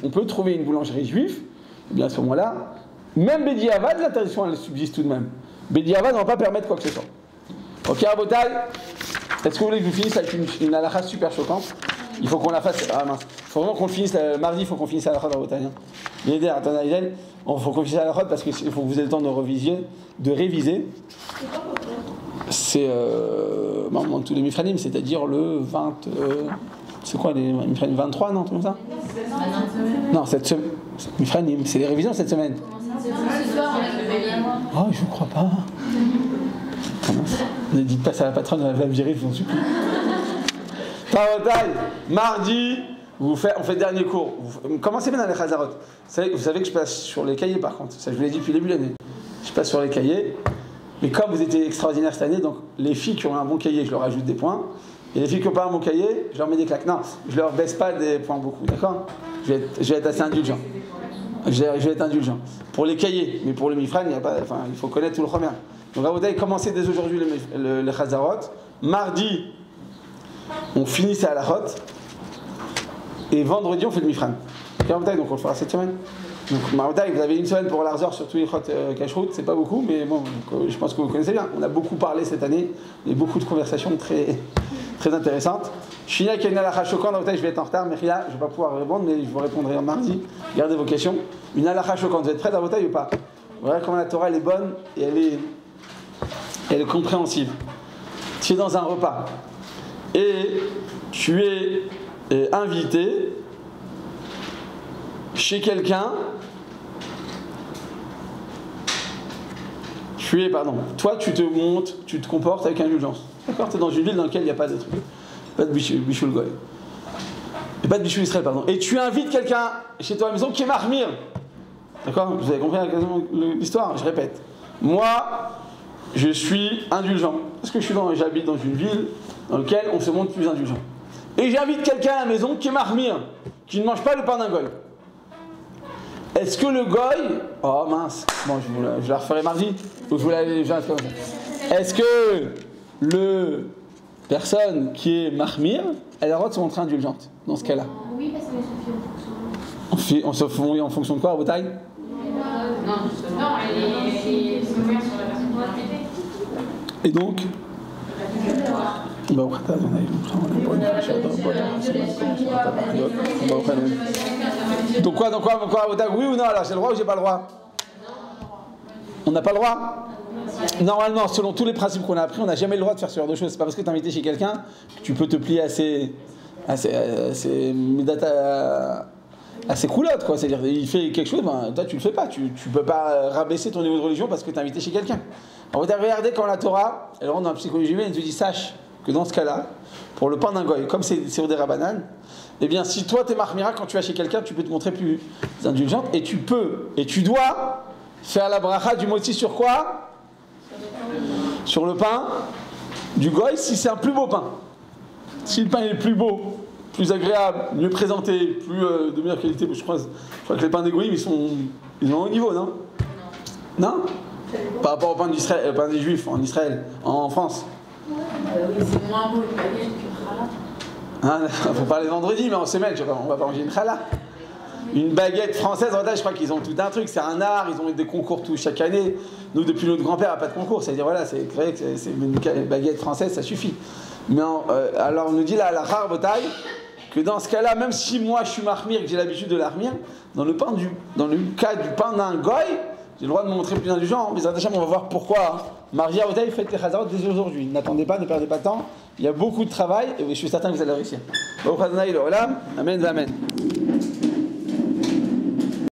on peut trouver une boulangerie juive, eh bien à ce moment-là, même Bedi Avad, l'interdiction elle subsiste tout de même. Bedi Avad ne va pas permettre quoi que ce soit. Ok, Rabotai, est-ce que vous voulez que je vous finisse avec une halakha super choquante? Il faut qu'on la fasse. Ah mince. Il faut vraiment qu'on le finisse mardi, il faut qu'on finisse la halakha, Rabotai. Il faut qu'on finisse la halakha parce qu'il faut que vous ayez le temps de réviser. C'est tous les mifranim, c'est-à-dire le 20. C'est quoi les mifranim 23, non? Tout comme ça? Non, cette semaine. Mifranim, c'est les révisions cette semaine. Oh, je ne crois pas. Ne dites pas ça à la patronne, elle va me virer, je vous en supplie. Mardi, on fait le dernier cours. Commencez bien dans les Chazarot. Vous savez que je passe sur les cahiers par contre. Ça, je vous l'ai dit depuis le début de l'année. Je passe sur les cahiers. Mais comme vous étiez extraordinaire cette année, donc les filles qui ont un bon cahier, je leur ajoute des points. Et les filles qui n'ont pas un bon cahier, je leur mets des claques. Non, je leur baisse pas des points beaucoup, d'accord? Je vais être assez indulgent. Je vais être indulgent. Pour les cahiers, mais pour le Mifran, il faut connaître tout le Chomer. Donc Rabotai, commencez dès aujourd'hui les Chazarot. Mardi, on finit à la halachot. Et vendredi, on fait le Mifran. Donc on le fera cette semaine. Donc Rabotai, vous avez une semaine pour l'Arzor sur tous les chot Kashrut, c'est pas beaucoup, mais bon, je pense que vous connaissez bien. On a beaucoup parlé cette année, et beaucoup de conversations très, très intéressantes. Shina qui a une halakha choquante, Rabotai, je vais être en retard, mais Ria, je ne vais pas pouvoir répondre, mais je vous répondrai en mardi. Gardez vos questions. Une halakha choquante, vous êtes prêts, Rabotai, ou pas? Voilà comment la Torah elle est bonne et elle est compréhensible. Tu es dans un repas et tu es invité chez quelqu'un. Toi tu te montes, tu te comportes avec indulgence. D'accord? Tu es dans une ville dans laquelle il n'y a pas de truc. Pas de Bichoul Goy. Et pas de Bichoul Israël, pardon. Et tu invites quelqu'un chez toi à la maison qui est Mahmir. D'accord? Vous avez compris l'histoire? Je répète. Moi, je suis indulgent. Parce que j'habite dans une ville dans laquelle on se montre plus indulgent. Et j'invite quelqu'un à la maison qui est Mahmir, qui ne mange pas le pain d'un goy. Est-ce que le goy... Oh mince, bon, je la referai mardi. Est-ce que le personne qui est Mahmir, elle a le droit de se montrer indulgente dans ce cas-là? Oui, parce que se fait on se fait en fonction de quoi, à Rabotai? Non, elle est sommaire sur la personne. Et donc donc quoi, oui ou non? Alors j'ai le droit ou j'ai pas le droit? On n'a pas le droit? Normalement, selon tous les principes qu'on a appris, on n'a jamais le droit de faire ce genre de choses. C'est pas parce que tu es invité chez quelqu'un que tu peux te plier à ses coulottes, quoi. C'est-à-dire, il fait quelque chose, ben, toi tu le fais pas. Tu peux pas rabaisser ton niveau de religion parce que tu es invité chez quelqu'un. Alors, regardez quand la Torah, elle rentre dans la psychologie humaine, elle te dit, sache que dans ce cas-là, pour le pain d'un goy, comme c'est au des Rabbanan, eh bien, si toi t'es Mahmira, quand tu vas chez quelqu'un, tu peux te montrer plus indulgente et tu peux, et tu dois faire la bracha du moti sur quoi? Sur le pain du goy, si c'est un plus beau pain. Si le pain est plus beau, plus agréable, mieux présenté, plus de meilleure qualité, je crois que les pains des goyim, ils sont au haut niveau, non? Non? Par rapport au pain d'Israël, au pain des Juifs en Israël, en France. Oui, c'est moins beau le baguette que le challah. Faut parler vendredi, mais en semaine, on va pas manger une challah. Une baguette française, en fait, je crois qu'ils ont tout un truc, c'est un art, ils ont des concours tout chaque année. Nous, depuis notre grand-père, il n'y a pas de concours, c'est-à-dire, voilà, c'est vrai que c'est une baguette française, ça suffit. Mais alors, on nous dit là, à la rare bataille, que dans ce cas-là, même si moi je suis Mahmir, que j'ai l'habitude de l'armir, dans le cas du pain d'un goy, j'ai le droit de me montrer plus indulgent, mais on va voir pourquoi. Maria Otaï, faites les Chazarot dès aujourd'hui. N'attendez pas, ne perdez pas de temps. Il y a beaucoup de travail et je suis certain que vous allez réussir. Amen, amen.